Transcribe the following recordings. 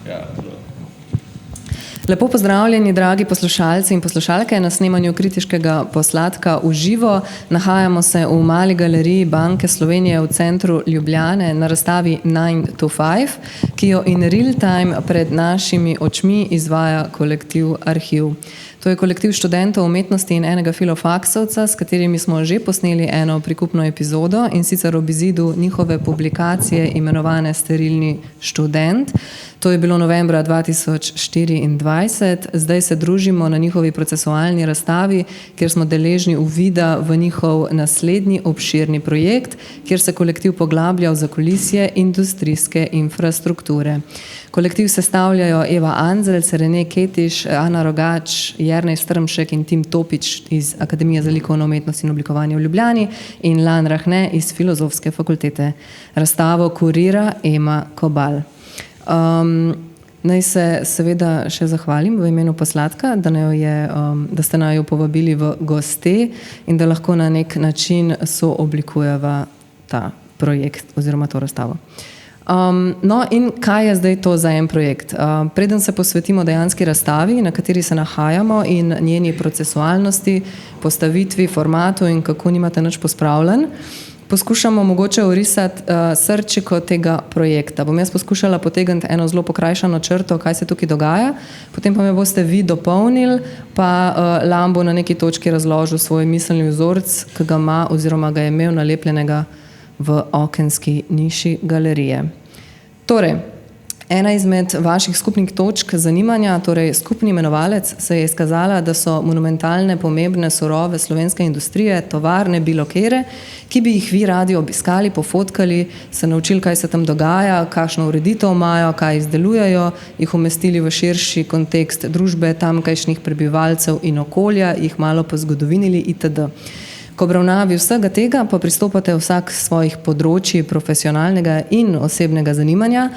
Ja, Lepo pozdravljeni, dragi poslušalci in poslušalke na snemanju Kritiškega posladka v živo. Nahajamo se v mali galeriji Banke Slovenije v centru Ljubljane na razstavi 9 to 5, ki jo in real time pred našimi očmi izvaja kolektiv Arhiv. To je kolektiv študentov umetnosti in enega filofaksovca, s katerimi smo že posneli eno prikupno epizodo, in sicer ob izidu njihove publikacije imenovane Sterilni študent. To je bilo novembra 2024. Zdaj se družimo na njihovi procesualni razstavi, kjer smo deležni uvida v njihov naslednji obširni projekt, kjer se kolektiv poglablja v zakulisje industrijske infrastrukture. Kolektiv sestavljajo Eva Anzelc, Rene Ketiš, Ana Rogač, Jernej Strmšek in Tim Topič iz Akademije za likovno umetnost in oblikovanje v Ljubljani in Lan Rahne iz Filozofske fakultete. Razstavo kurira Ema Kobal. Naj se seveda še zahvalim v imenu posladka, da ste naju povabili v goste in da lahko na nek način sooblikujeva ta projekt oziroma to razstavo. No in kaj je zdaj to za en projekt? Preden se posvetimo dejanski razstavi, na kateri se nahajamo, in njeni procesualnosti, postavitvi, formatu in kako nimate nič pospravljen, poskušamo mogoče orisati srčiko tega projekta. Bom jaz poskušala potegniti eno zelo pokrajšano črto, kaj se tukaj dogaja, potem pa me boste vi dopolnili, pa Lan bo na neki točki razložil svoj miselni vzorc, ki ga ima oziroma ga je imel nalepljenega v okenski niši galerije. Torej, ena izmed vaših skupnih točk zanimanja, torej skupni imenovalec, se je izkazala, da so monumentalne, pomembne, surove slovenske industrije, tovarne, bilokere, ki bi jih vi radi obiskali, pofotkali, se naučili, kaj se tam dogaja, kakšno ureditev imajo, kaj izdelujejo, jih umestili v širši kontekst družbe, tamkajšnjih prebivalcev in okolja, jih malo pozgodovinili itd. Ko obravnavi vsega tega, pa pristopate vsak svojih področji profesionalnega in osebnega zanimanja.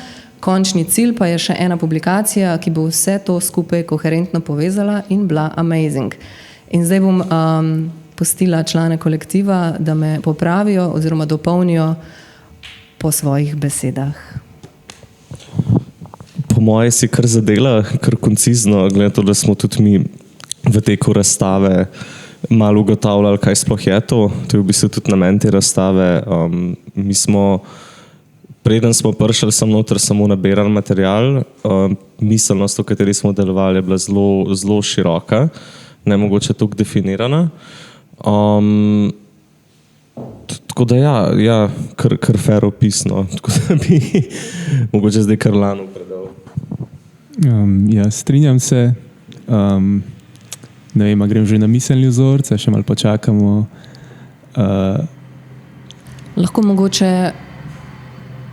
Končni cilj pa je še ena publikacija, ki bo vse to skupaj koherentno povezala in bila amazing. In zdaj bom pustila člane kolektiva, da me popravijo oziroma dopolnijo po svojih besedah. Po moje si kar zadela, kar koncizno, glede to, da smo tudi mi v teku razstave malo ugotavljali, kaj sploh je to. To je v bistvu tudi namen te razstave. Mi smo, preden smo prišli sem noter, samo nabirali material. Miselnost, v kateri smo delovali, je bila zelo široka, ne mogoče toliko definirana. Tako da kar fair opisno. Tako da bi mogoče zdaj kar Lanu predal. Strinjam se. Ne vem, grem že na miselni vzorc, še malo počakamo. Lahko mogoče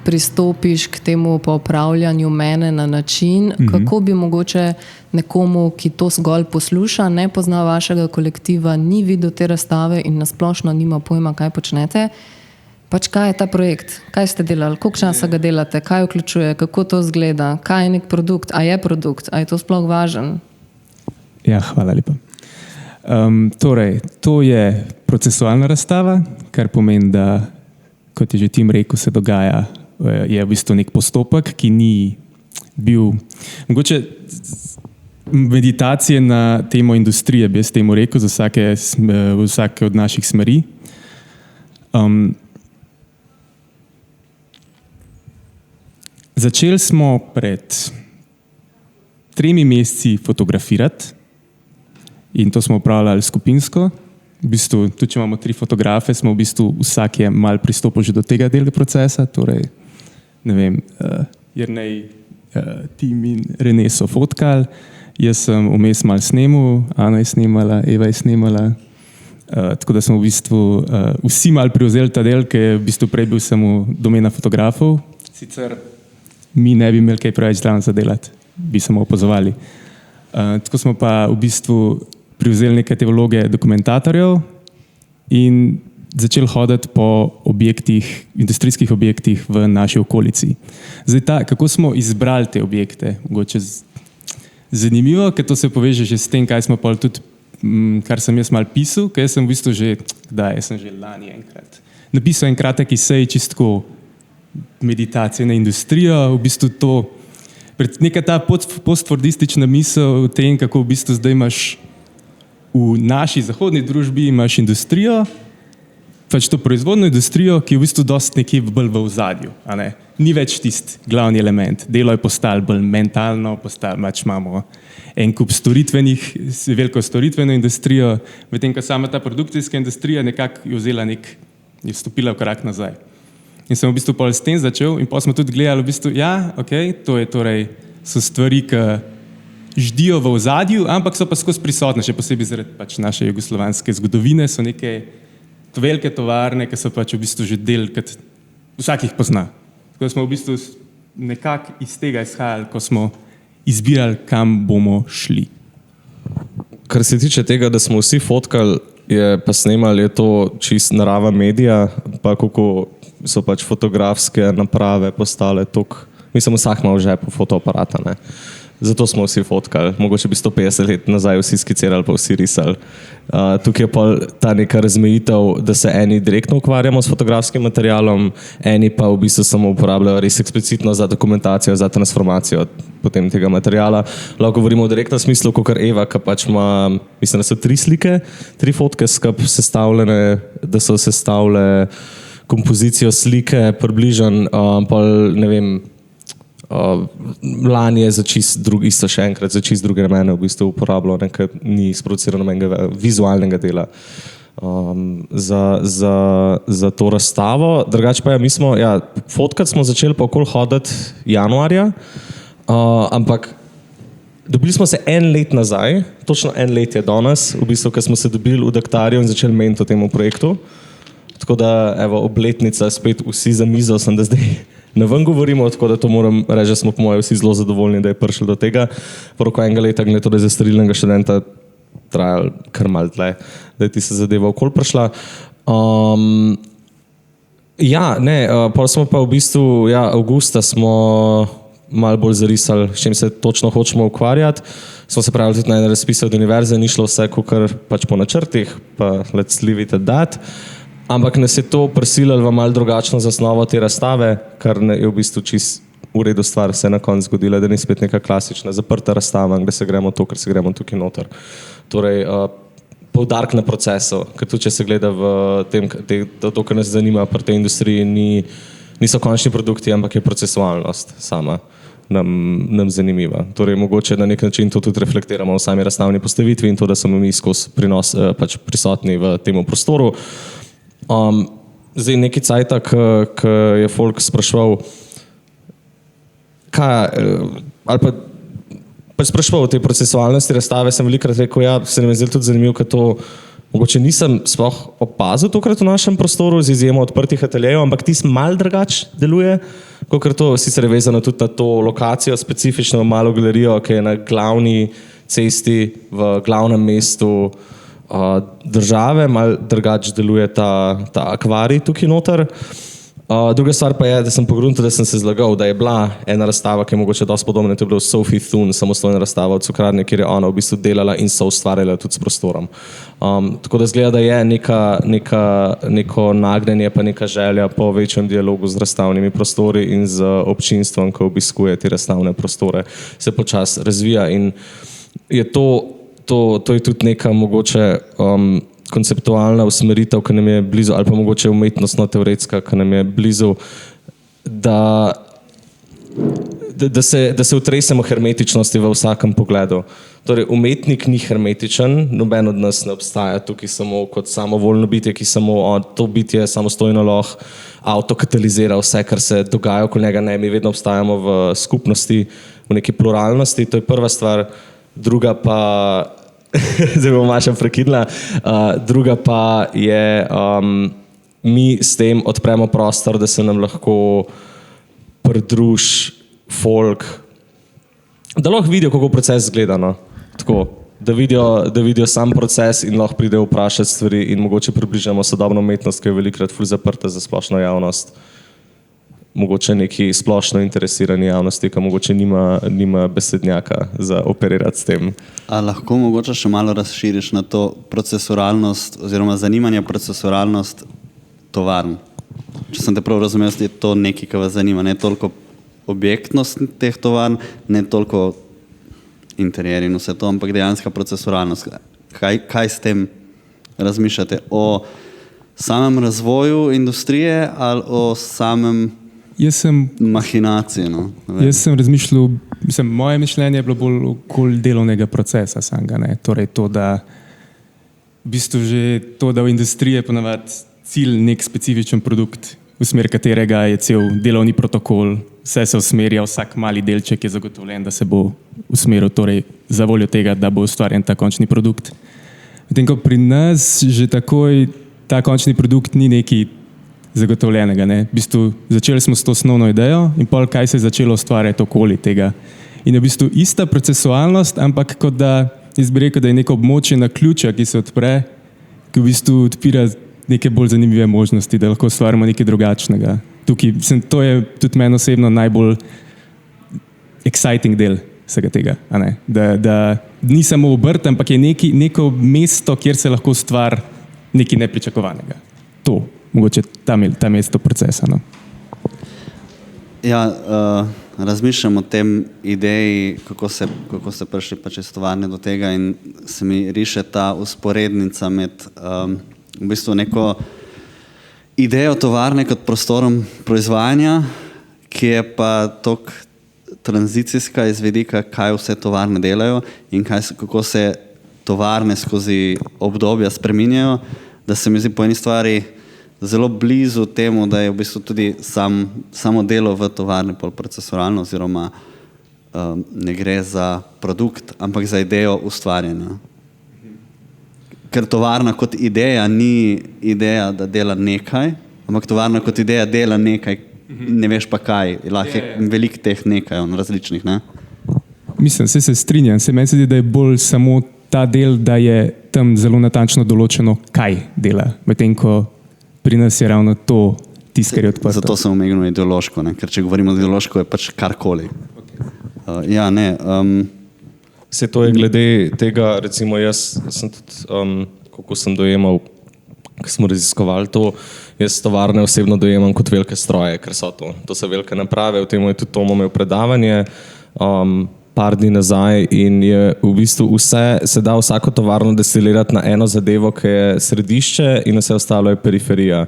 pristopiš k temu popravljanju mene na način, kako bi mogoče nekomu, ki to zgolj posluša, ne pozna vašega kolektiva, ni videl te razstave in nasplošno nima pojma, kaj počnete. Pač kaj je ta projekt? Kaj ste delali? Koliko časa ga delate? Kaj vključuje? Kako to izgleda? Kaj je nek produkt? A je produkt? A je to sploh važen? Ja, hvala lepa. Torej, to je procesualna razstava, kar pomeni, da, kot je že Tim rekel, se dogaja, je v bistvu nek postopek, ki ni bil, mogoče meditacije na temo industrije, bi jaz temu rekel, za vsake od naših smeri. Začeli smo pred 3 meseci fotografirati in to smo upravljali skupinsko. V bistvu, tudi če imamo 3 fotografe, smo v bistvu vsak je malo pristopil že do tega dela procesa. Torej, ne vem, Jernej, Tim in Rene so fotkali, jaz sem vmes malo snemal, Ana je snemala, Eva je snemala. Tako da smo v bistvu vsi malo prevzeli ta del, ki je v bistvu prej bil samo domena fotografov. Sicer mi ne bi imeli kaj preveč zraven za delati, bi samo opazovali. Tako smo pa v bistvu prevzeli nekaj te vloge dokumentatorjev in začeli hoditi po industrijskih objektih v naši okolici. Zdaj kako smo izbrali te objekte? Mogoče zanimivo, ker to se poveže že s tem, kaj smo pa tudi, kar sem jaz malo pisal, ker sem v bistvu jaz sem že lani enkrat napisal en kratek esej čistko meditacije na industrijo, v bistvu to Neka ta postfordistična misel o tem, kako v bistvu zdaj imaš v naši zahodni družbi imaš industrijo, pač to proizvodno industrijo, ki je v bistvu dosti nekje bolj v ozadju. Ni več tisti glavni element. Delo je postalo bolj mentalno, pač imamo en kup storitvenih, veliko storitveno industrijo, medtem ko sama ta produkcijska industrija nekako je vstopila v korak nazaj. In sem v bistvu pol s tem začel in potem smo tudi gledali v bistvu, to je torej, so stvari, ki ždijo v ozadju, ampak so pa skozi prisotne, še posebej zaradi pač naše jugoslovanske zgodovine, so neke velike tovarne, ki so pač v bistvu že del, kot vsak jih pozna. Tako da smo v bistvu nekako iz tega izhajali, ko smo izbirali, kam bomo šli. Kar se tiče tega, da smo vsi fotkali, pa snemali, je to čist narava medija, pa kako so pač fotografske naprave postale toliko, mislim, vsak ima v žepu fotoaparata, ne. Zato smo vsi fotkali, mogoče bi 150 let nazaj vsi skicirali, pa vsi risali. Tukaj je pa ta neka razmejitev, da se eni direktno ukvarjamo s fotografskim materialom, eni pa v bistvu samo uporabljajo res eksplicitno za dokumentacijo, za transformacijo potem tega materiala. Lahko govorimo v direktnem smislu, kakor Eva, ki pač ima, mislim, da so 3 slike, 3 fotke skupaj sestavljene, da so sestavile kompozicijo slike, približan, pa ne vem, lani je isto še enkrat za čist druge namene v bistvu uporabljal, ker ni sproducirano nobenega vizualnega dela za to razstavo. Drugače pa mi smo, fotkati smo začeli pa okoli hoditi januarja, ampak dobili smo se 1 let nazaj, točno 1 let je danes, v bistvu, ko smo se dobili v Daktarju in začeli meniti o temu projektu. Tako da, evo, obletnica, spet vsi za mizo sem, da zdaj na ven govorimo, tako da to moram reči, da smo po moje vsi zelo zadovoljni, da je prišli do tega. Preko 1 leta, glede to, da je za sterilnega študenta trajalo kar malo tle, da je ti se zadeva okoli prišla. Pol smo pa v bistvu, avgusta smo malo bolj zarisali, s čim se točno hočemo ukvarjati. Smo se pravili tudi na ene razpise od univerze, ni šlo vse kakor pač po načrtih, pa let's leave it at that. Ampak nas je to prisililo v malo drugačno zasnovo te razstave, kar je v bistvu čist v redu stvar se na koncu zgodila, da ni spet neka klasična zaprta razstava, kde se gremo to, ker se gremo tukaj noter. Torej, poudarek na procesu, ker tudi če se gleda v tem, to, kar nas zanima pri tej industriji, niso končni produkti, ampak je procesualnost sama nam zanimiva. Torej, mogoče na nek način to tudi reflektiramo v sami razstavni postavitvi in to, da smo mi skozi pač prisotni v tem prostoru. Zdaj neki cajta, ki je folk spraševal, ali pa spraševal o tej procesualnosti razstave, sem velikrat rekel, se nam je zdaj tudi zanimivo, ker to mogoče nisem sploh opazil tokrat v našem prostoru, z izjemo odprtih ateljejev, ampak tis mal drugač deluje, kakor to sicer je vezano tudi na to lokacijo, specifično malo galerijo, ki je na glavni cesti v glavnem mestu države, malo drugače deluje ta akvarij tukaj noter. Druga stvar pa je, da sem pogruntil, da sem se zlagal, da je bila ena razstava, ki je mogoče dosti podobna, to je bila Sophie Thun, samostojna razstava od cukrarne, kjer je ona v bistvu delala in soustvarjala tudi s prostorom. Tako da zgleda, da je neko nagnjenje pa neka želja po večjem dialogu z razstavnimi prostori in z občinstvom, ki obiskuje te razstavne prostore, se počasi razvija in je to je tudi neka mogoče konceptualna usmeritev, ki nam je blizu, ali pa mogoče umetnostno-teoretska, ki nam je blizu, da se utresemo hermetičnosti v vsakem pogledu. Torej, umetnik ni hermetičen, noben od nas ne obstaja tukaj samo kot samovoljno bitje, ki samo to bitje samostojno lahko avtokatalizira vse, kar se dogaja okoli njega. Ne, mi vedno obstajamo v skupnosti, v neki pluralnosti, to je prva stvar. Druga pa zdaj bom Maša prekinila. Druga pa je, mi s tem odpremo prostor, da se nam lahko pridruži folk, da lahko vidijo, kako proces izgleda, no? Tako, da vidijo sam proces in lahko pridejo vprašati stvari in mogoče približamo sodobno umetnost, ki je velikokrat ful zaprta za splošno javnost. Mogoče neki splošno interesirani javnosti, ki mogoče nima besednjaka za operirati s tem. A lahko mogoče še malo razširiš na to procesualnost oziroma zanimanje procesualnost tovarn? Če sem te prav razumel, je to nekaj, kar vas zanima, ne toliko objektnost teh tovarn, ne toliko interjer in vse to, ampak dejanska procesualnost. Kaj s tem razmišljate? O samem razvoju industrije ali o samem mahinaciji? No? Jaz sem razmišljal, moje mišljenje je bilo bolj okoli delovnega procesa samega, ne? Torej to, da v bistvu že to, da v industriji je ponavadi cilj nek specifičen produkt, v smer katerega je cel delovni protokol, vse se usmerja, vsak mali delček je zagotovljen, da se bo usmeril torej za voljo tega, da bo ustvarjen ta končni produkt. Medtem ko pri nas že takoj ta končni produkt ni neki zagotovljenega. Ne? V bistvu začeli smo s to osnovno idejo in pol kaj se je začelo ustvarjati okoli tega. In je v bistvu ista procesualnost, ampak kot da, jaz bi rekel, da je neko območje na ključa, ki se odpre, ki v bistvu odpira neke bolj zanimive možnosti, da lahko ustvarimo nekaj drugačnega. Tukaj, to je tudi meni osebno najbolj exciting del vsega tega. A ne? Da ni samo obrt, ampak je neko mesto, kjer se lahko ustvari nekaj nepričakovanega. To, mogoče ta mesto procesa. No? Ja, razmišljam o tem ideji, kako se prišli pač iz tovarne do tega in se mi riše ta usporednica med v bistvu neko idejo tovarne kot prostorom proizvajanja, ki je pa toliko tranzicijska iz vidika, kaj vse tovarne delajo in kako se tovarne skozi obdobja spreminjajo, da se mi zdi po eni stvari zelo blizu temu, da je v bistvu tudi samo delo v tovarni pol procesualno oziroma ne gre za produkt, ampak za idejo ustvarjanja. Ker tovarna kot ideja ni ideja, da dela nekaj, ampak tovarna kot ideja dela nekaj, ne veš pa kaj. Lahko je veliko teh nekaj, različnih, ne? Mislim, se strinjam. Meni se zdi, da je bolj samo ta del, da je tam zelo natančno določeno, kaj dela. Medtem ko pri nas je ravno to tisto, kar je odprto. Zato sem omenil ideološko, ne? Ker če govorimo ideološko, je pač karkoli. Ja, ne. Se to je glede tega, recimo jaz sem tudi, kako sem dojemal, ko smo raziskovali to, jaz tovarne osebno dojemam kot velike stroje, ker so to. To so velike naprave, v tem je tudi Tomo imel predavanje par dni nazaj in je v bistvu se da vsako tovarno destilirati na eno zadevo, ki je središče in vse ostalo je periferija.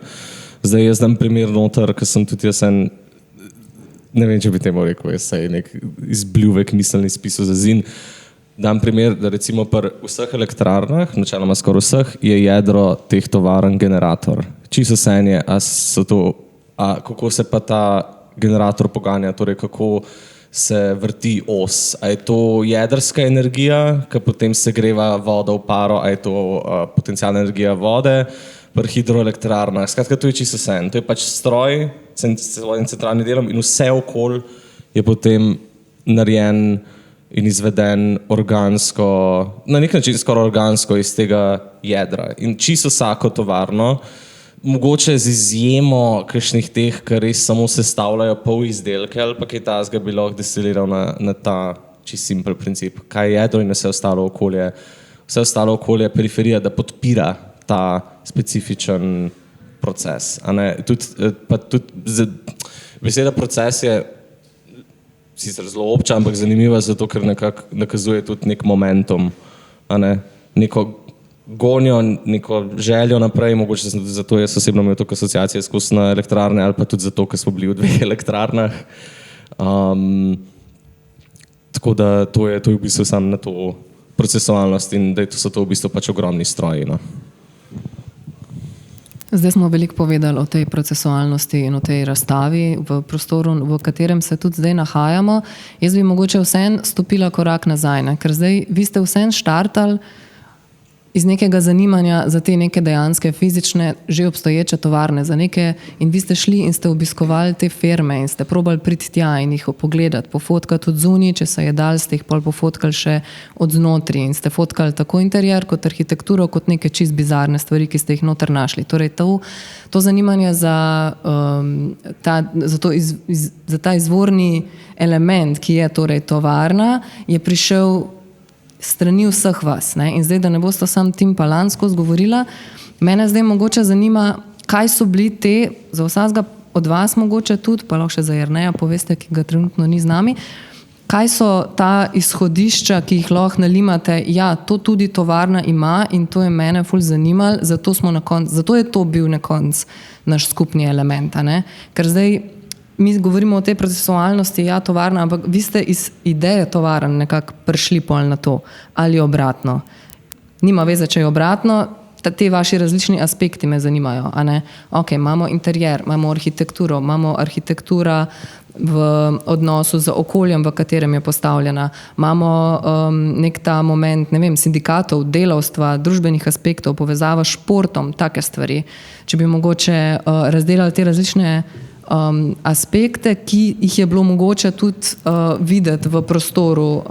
Zdaj jaz dam primer noter, ker sem tudi jaz ne vem, če bi temu rekel, jaz se nek izbljuvek miselni spisal za zin. Dam primer, da recimo pri vseh elektrarnah, načeloma skoraj vseh, je jedro teh tovarn generator. Čisto vseeno je, kako se pa ta generator poganja, torej kako se vrti os. A je to jedrska energija, ki potem segreva vodo v paro, a je to potencialna energija vode pri hidroelektrarnah. Skratka, to je čisto vseeno. To je pač stroj s svojim centralnim delom in vse okoli je potem narejen in izveden organsko, na nek način skoraj organsko iz tega jedra. In čisto vsako tovarno, mogoče z izjemo kakšnih teh, ki res samo sestavljajo pol izdelke ali pa kaj tazga bi lahko destiliral na ta čisto simpel princip. Kaj je jedro in vse ostalo okolje je periferija, da podpira ta specifičen proces. Beseda proces je sicer zelo obča, ampak zanimiva zato, ker nekako nakazuje tudi nek momentum, neko gonjo, neko željo naprej, mogoče zato jaz osebno imel toliko asociacije skozi na elektrarne ali pa tudi zato, ker smo bili v 2 elektrarnah. Tako da to je v bistvu sam na to procesualnost in da so to v bistvu pač ogromni stroji. No. Zdaj smo veliko povedali o tej procesualnosti in o tej razstavi v prostoru, v katerem se tudi zdaj nahajamo. Jaz bi mogoče vseeno stopila korak nazaj, ne? Ker zdaj vi ste vseeno štartali iz nekega zanimanja za te neke dejanske fizične, že obstoječe tovarne, za neke, in vi ste šli in ste obiskovali te firme in ste probali priti tja in jih pogledati, pofotkati od zunaj, če se je dal, ste jih pol pofotkali še od znotraj in ste fotkali tako interjer kot arhitekturo, kot neke čist bizarne stvari, ki ste jih noter našli. Torej to zanimanje za ta izvorni element, ki je torej tovarna, je prišel strani vseh vas. Ne? In zdaj, da ne boste sam Tim Palansko zgovorila, mene zdaj mogoče zanima, kaj so bili te, za vsakega od vas mogoče tudi, pa lahko še za Jerneja poveste, ki ga trenutno ni z nami, kaj so ta izhodišča, ki jih lahko nalimate? Ja, to tudi tovarna ima in to je mene ful zanimalo, zato je to bil na koncu naš skupni element, a ne? Ker zdaj mi govorimo o tej procesualnosti, ja, tovarna, ampak vi ste iz ideje tovarn nekako prišli pol na to, ali obratno. Nima veze, če je obratno, te vaši različni aspekti me zanimajo, a ne? Ok, imamo interjer, imamo arhitektura v odnosu z okoljem, v katerem je postavljena, imamo nek ta moment, ne vem, sindikatov, delavstva, družbenih aspektov, povezava s športom, take stvari. Če bi mogoče razdelali te različne aspekte, ki jih je bilo mogoče tudi videti v prostoru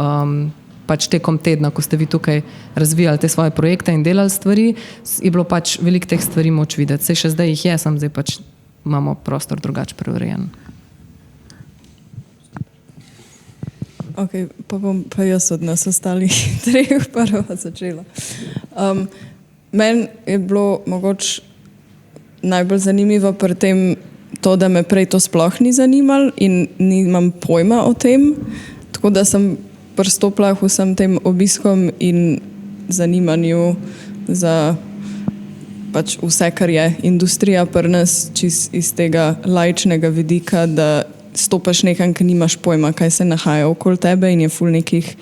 pač tekom tedna, ko ste vi tukaj razvijali te svoje projekte in delali stvari, je bilo pač veliko teh stvari moč videti. Saj še zdaj jih je, sam zdaj pač imamo prostor drugače preurejen. Ok, pa bom pa jaz od nas ostalih treh prva začela. Meni je bilo mogoče najbolj zanimivo pri tem to, da me prej to sploh ni zanimalo in nimam pojma o tem, tako da sem pristopila vsem tem obiskom in zanimanju za pač vse, kar je industrija pri nas, čist iz tega laičnega vidika, da stopaš nekam, ki nimaš pojma, kaj se nahaja okoli tebe in je ful nekih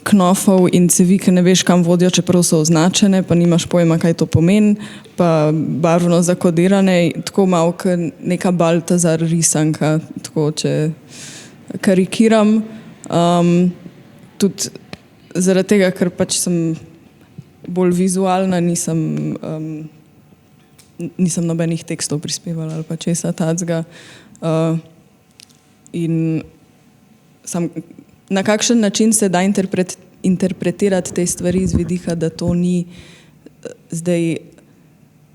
knofov in cevi, ki ne veš, kam vodijo, čeprav so označene, pa nimaš pojma, kaj to pomeni, pa barvno zakodirane, tako malo neka Baltazar risanka, tako če karikiram. Tudi zaradi tega, ker pač sem bolj vizualna, nisem nobenih tekstov prispevala ali pa česa tacga. In na kakšen način se da interpretirati te stvari z vidika, da to ni zdaj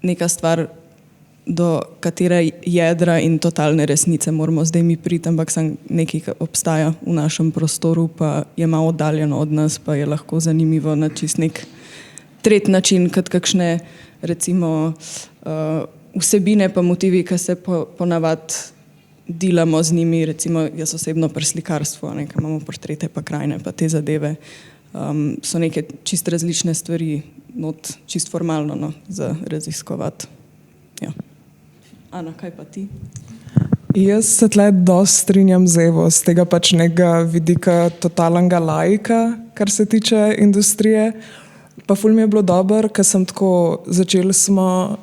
neka stvar, do katere jedra in totalne resnice moramo zdaj mi priti, ampak sem nekaj, ki obstaja v našem prostoru, pa je malo oddaljeno od nas, pa je lahko zanimivo na čist nek tretji način, kot kakšne recimo vsebine pa motivi, ki se ponavadi delamo z njimi, recimo jaz osebno pri slikarstvu, ki imamo portrete pa krajine, pa te zadeve, so neke čist različne stvari, čist formalno za raziskovati. Ja. Ana, kaj pa ti? Jaz se tle dosti strinjam z Evo, z tega pač nekega vidika totalnega laika, kar se tiče industrije. Pa ful mi je bilo dobro, ker sem tako, začeli smo,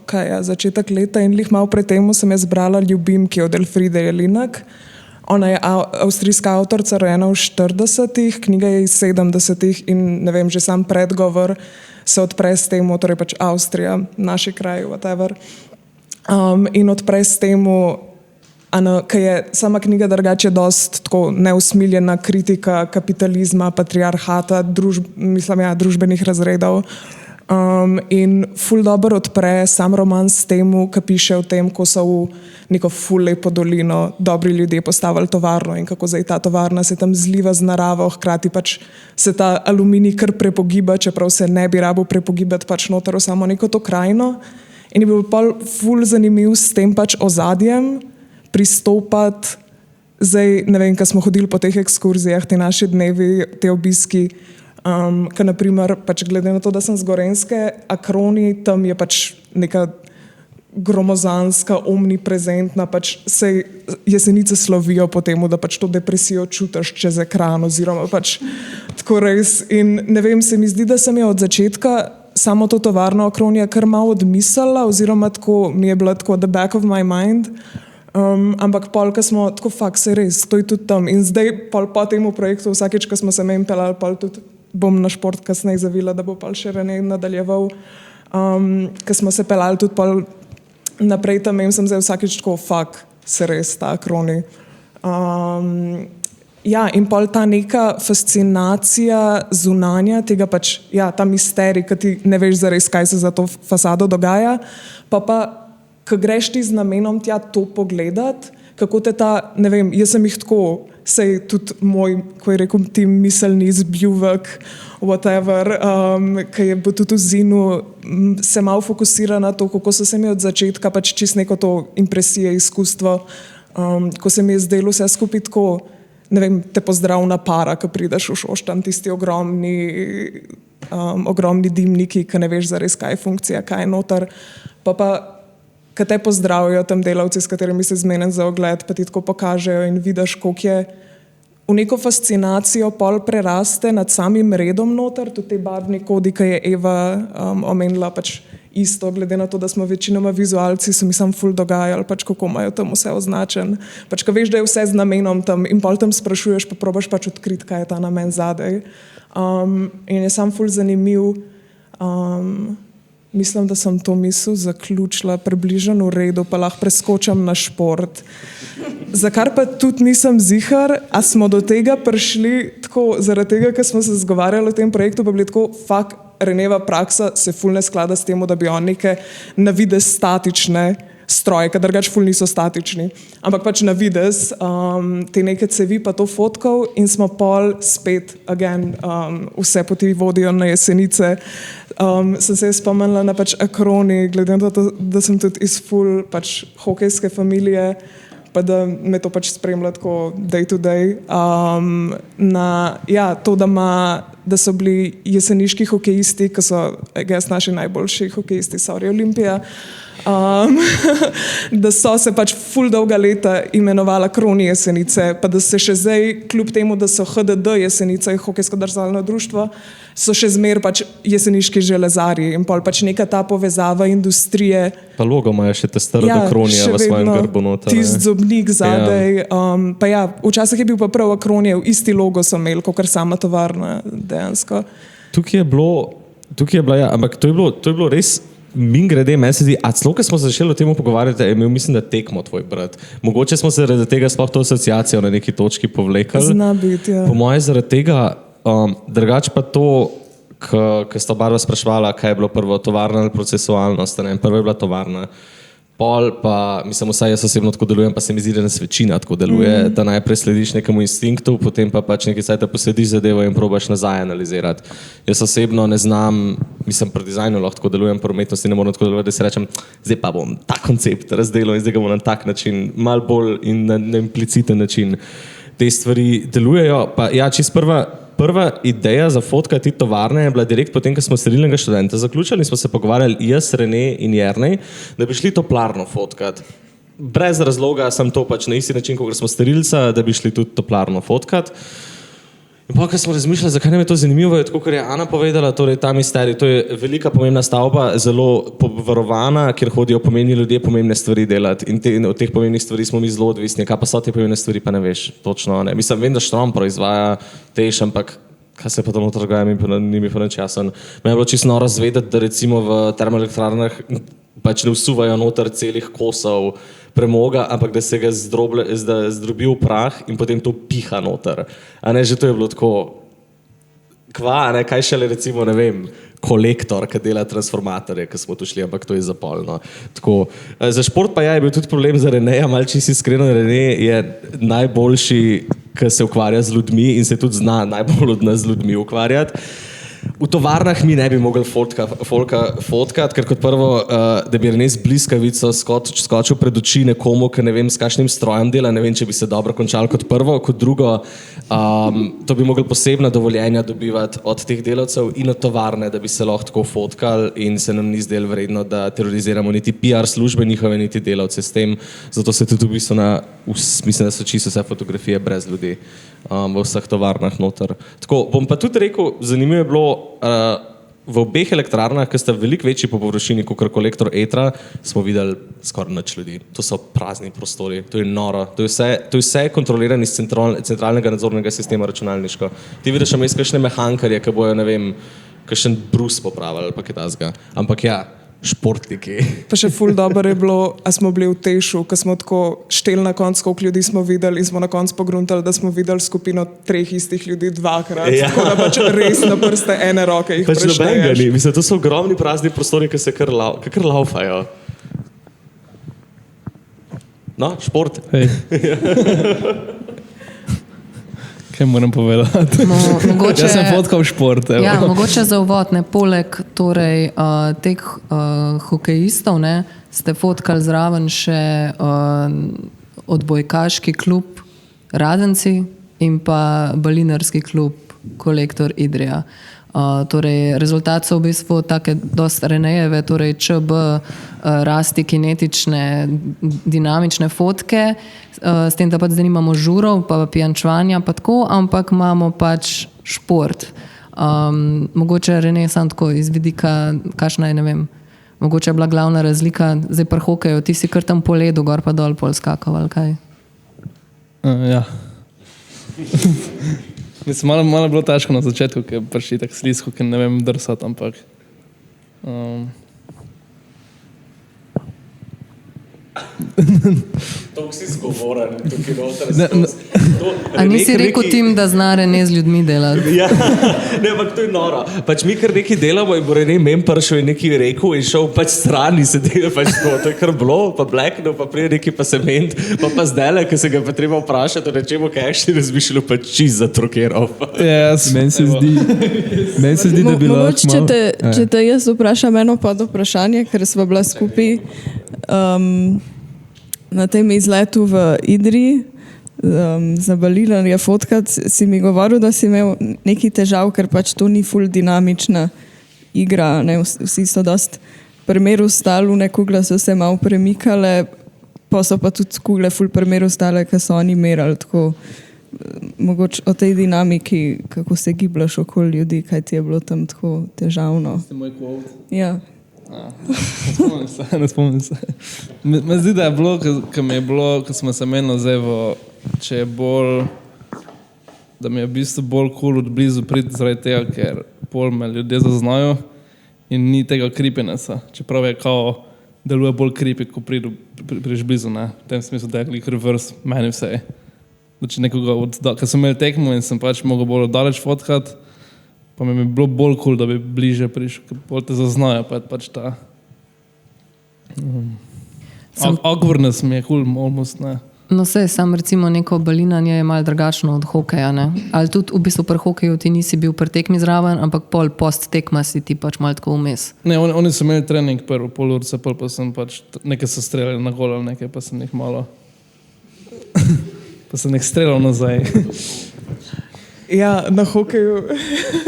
začetek leta in lih malo pred temu sem jaz brala Ljubimki od Elfride Jelinek. Ona je avstrijska avtorica, rojena v 40-ih, knjiga je iz 70-ih in ne vem, že sam predgovor se odpre s temu, torej pač Avstrija, naši kraji, whatever. In odpre s temu, ker je sama knjiga drugače dost tako neusmiljena kritika kapitalizma, patriarhata, družbenih razredov. In ful dobro odpre sam roman s temu, ki piše o tem, ko so v neko ful lepo dolino dobri ljudje postavili tovarno in kako zdaj ta tovarna se tam zliva z naravo, hkrati pač se ta aluminij kar prepogiba, čeprav se ne bi rabo prepogibati pač noter v samo neko to krajino. In je bil pol ful zanimiv s tem pač ozadjem pristopati, zdaj ne vem, ko smo hodili po teh ekskurzijah, te naše dnevi, te obiski, ker naprimer, pač glede na to, da sem z Gorenjske, Akroni, tam je pač neka gromozanska, omniprezentna, pač se Jesenice slovijo po temu, da pač to depresijo čutiš čez ekran oziroma pač tako res. In ne vem, se mi zdi, da sem jo od začetka samo to tovarno Akronija kar malo odmislila oziroma tako mi je bila tako the back of my mind. Ampak pol, ko smo tako fakt se res, to je tudi tam. In zdaj pol po temu projektu, vsakeč, ko smo se menj pelali, pol tudi bom na šport kasneje zavila, da bo pol še Rene nadaljeval. Ko smo se pelali tudi pol naprej tam, sem zdaj vsakeč tako fakt se res, ta Akroni. Ja, in pol ta neka fascinacija zunanja, tega pač, ja, ta misterij, ki ti ne veš zares, kaj se za to fasado dogaja, pa ko greš ti z namenom tja to pogledati, kako te ta, ne vem, jaz sem jih tako, sej tudi moj, ko je rekel, tim miselni izbljuvek, whatever, ki je bil tudi v Zinu, se malo fokusira na to, kako so se mi od začetka pač čist neko to impresije, izkustvo, ko se mi je zdelo vse skupaj tako, ne vem, te pozdravna para, ko prideš v Šoštanj, tisti ogromni dimniki, ki ne veš zares, kaj je funkcija, kaj je noter, pa ko te pozdravijo tam delavci, s katerimi se zmenim za ogled, pa ti tako pokažejo in vidiš, koliko je v neko fascinacijo pol preraste nad samim redom noter, tudi te barvni kodi, ki je Eva omenila, pač isto, glede na to, da smo večinoma vizualci, so mi sam ful dogajali, pač kako imajo tam vse označen. Pač ko veš, da je vse z namenom tam in pol tam sprašuješ, pa probaš pač odkriti, kaj je ta namen zadaj. In je sam ful zanimiv. Mislim, da sem to misel zaključila približno v redu, pa lahko preskočam na šport. Za kar pa tudi nisem zihar, a smo do tega prišli tako, zaradi tega, ker smo se zgovarjali o tem projektu, pa bili tako, fakt, Reneva praksa se ful ne sklada s tem, da bi on neke na videz statične stroje, ker drugač ful niso statični, ampak pač na videz te neke cevi pa to fotkal in smo pol spet, vse poti vodijo na Jesenice. Sem se spomnila na pač Akroni, glede na to, da sem tudi iz ful pač hokejske familije, pa da me to pač spremlja tako day to day. To, da so bili jeseniški hokejisti, ki so naši najboljši hokejisti, sorry Olimpija, da so se pač ful dolga leta imenovala Kroni Jesenice, pa da se še zdaj, kljub temu, da so HDD Jesenice, hokejsko državno društvo, so še zmer pač jeseniški železarji in pol pač neka ta povezava industrije. Pa logo imajo še te stare Akronije v svojem grbu noter. Tisti zobnik zadaj. Včasih je bil pa prav Akronijev, isti logo so imeli, kot sama tovarna dejansko. Tukaj je bila, ampak to je bilo res grede, meni se zdi, a celo, ko smo se začeli o tem pogovarjati, je imel, mislim, da tekmo tvoj brat. Mogoče smo se zaradi tega sploh to asociacijo na neki točki povlekli. Zna biti, ja. Po moje zaradi tega, drugače pa to, ko sta oba spraševala, kaj je bilo prvo, tovarna ali procesualnost, ne? Prvo je bila tovarna. Pol pa, mislim, vsaj jaz osebno tako delujem, pa se mi zdi, da nas večina tako deluje, da najprej slediš nekemu instinktu, potem pa pač nekaj cajta poslediš zadevo in probaš nazaj analizirati. Jaz osebno ne znam, mislim, pri dizajnu lahko tako delujem, pri umetnosti ne moram tako delovati, da si rečem, zdaj pa bom ta koncept razdelil in zdaj ga bom na tak način, mal bolj in na impliciten način. Te stvari delujejo, pa ja, čist prva ideja za fotkati tovarne je bila direkt potem, ko smo sterilnega študenta zaključili in smo se pogovarjali jaz, Rene in Jernej, da bi šli toplarno fotkati. Brez razloga sem to pač na isti način, kot smo sterilca, da bi šli tudi toplarno fotkati. In pa, ko smo razmišljali, zakaj nam je to zanimivo, je tako, kot je Ana povedala, torej ta misterij, to je velika pomembna stavba, zelo varovana, kjer hodijo pomembni ljudje pomembne stvari delati in od teh pomembnih stvari smo mi zelo odvisni. Kaj pa so te pomembne stvari, pa ne veš, točno ne. Mislim, vem, da Štrom proizvaja tež, ampak kaj se pa tam noter dogaja, ni mi pa nič jasen. Meni je bilo čisto noro zvedeti, da recimo v termoelektrarnah pač ne vsuvajo noter celih kosov premoga, ampak da se ga zdrobi v prah in potem to piha noter. A ne, že to je bilo tako, kaj šele recimo, ne vem, kolektor, ki dela transformatorje, ki smo tu šli, ampak to je zapolno. Tako. Za šport pa je bil tudi problem za Reneja, malo čisto iskreno, Rene je najboljši, ki se ukvarja z ljudmi in se tudi zna najbolj od nas z ljudmi ukvarjati. V tovarnah mi ne bi mogli fotkati, ker kot prvo, da bi Rene z bliskavico skočil pred oči nekomu, ki ne vem, s kakšnim strojem dela, ne vem, če bi se dobro končal kot prvo, kot drugo, to bi mogli posebna dovoljenja dobivati od teh delavcev in od tovarne, da bi se lahko tako fotkali in se nam ni zdelo vredno, da teroriziramo niti PR službe njihove, niti delavce s tem, zato se tudi v bistvu mislim, da so čisto vse fotografije brez ljudi v vseh tovarnah noter. Tako, bom pa tudi rekel, zanimivo je bilo, v obeh elektrarnah, ki sta veliko večji po površini kot kolektor Etra, smo videli skoraj nič ljudi. To so prazni prostori, to je noro. To je vse kontrolirano iz centralnega nadzornega sistema računalniško. Ti vidiš, da imaš kakšne mehankarje, ki bojo, ne vem, kakšen brus popravili ali pa kaj takega. Ampak ja, športniki. Pa še ful dobro je bilo, a smo bili v Tešu, ko smo tako šteli na koncu, koliko ljudi smo videli in smo na koncu pogruntali, da smo videli skupino 3 istih ljudi 2-krat. Ja. Tako da pač res na prste ene roke jih pač prešteješ. Mislim, to so ogromni prazni prostori, ki se kar laufajo. No, šport. Hej. Kaj moram povedati? Mogoče, Jaz sem fotkal šport. Evo. Ja, mogoče za uvod, ne, poleg torej, teh hokejistov, ne, ste fotkali zraven še odbojkaški klub Radenci in pa balinarski klub Kolektor Idrija. Torej, rezultat so v bistvu take dost Renejeve, torej ČB, rasti kinetične, dinamične fotke, s tem, da pač zdaj nimamo žurov, pa pijančvanja, pa tako, ampak imamo pač šport. Mogoče Rene sam tako iz vidika, kakšna je, ne vem, mogoče je bila glavna razlika, zdaj pri hokeju, ti si kar tam po ledu, gor pa dol pol skakal, ali kaj? Ja. Mislim, malo je bilo težko na začetku, ker je prišli tako slizko, ker ne vem drsati, ampak... To si zgovoren, tukaj noter. A nisi rekel tim, da zna Rene z ljudmi delati? Ja, ne, ampak to je noro. Pač mi kar nekaj delamo in bo Rene mem prišel in nekaj rekel in šel pač strani se dela, pač tako, to je kar bilo, pa bleknil, pa prije nekaj pa sement, pa zdajle, ko se ga pa treba vprašati o nečemu, kaj še razmišljal, pa čist zatrokiral. Yes, meni se zdi, da bi lahko malo... Če te jaz vprašam eno pod vprašanje, ker sva bila skupaj na tem izletu v Idriji, za Balinarje fotkat, si mi govoril, da si imel neki težav, ker pač to ni ful dinamična igra, ne? Vsi so dost primeru stali, ne, kugle so se malo premikale, pa so pa tudi kugle ful primeru stale, ker so oni merali, tako mogoče o tej dinamiki, kako se gibljaš okoli ljudi, kaj ti je bilo tam tako težavno. Ste moj quote? Ja. Ne spomnim se. Me zdi, da je bilo, ko smo se menili zdaj, če je bolj, da mi je v bistvu bolj cool od blizu priti zaradi tega, ker pol me ljudje zaznajo in ni tega creepinessa. Čeprav je kao, deluje bolj creepy, ko prideš blizu, ne. V tem smislu, da je klik reverse, meni vse je. Da če nekoga ker sem imel tekmo in sem pač mogel bolj oddaleč fotkat, pa mi je bilo bolj cool, da bi bliže prišel, ker bolj te zaznajo, pa je pač ta awkwardness mi je cool, almost, ne. No sej, sam recimo neko balinanje je malo drugačno od hokeja, ne? Ali tudi v bistvu pri hokeju ti nisi bil pri tekmi zraven, ampak pol post tekma si ti pač malo tako vmes. Ne, oni so imeli trening prvo pol urce, pol pa sem pač, nekaj so streljali na gol, nekaj pa sem jih malo pa sem jih streljal nazaj. Ja, na hokeju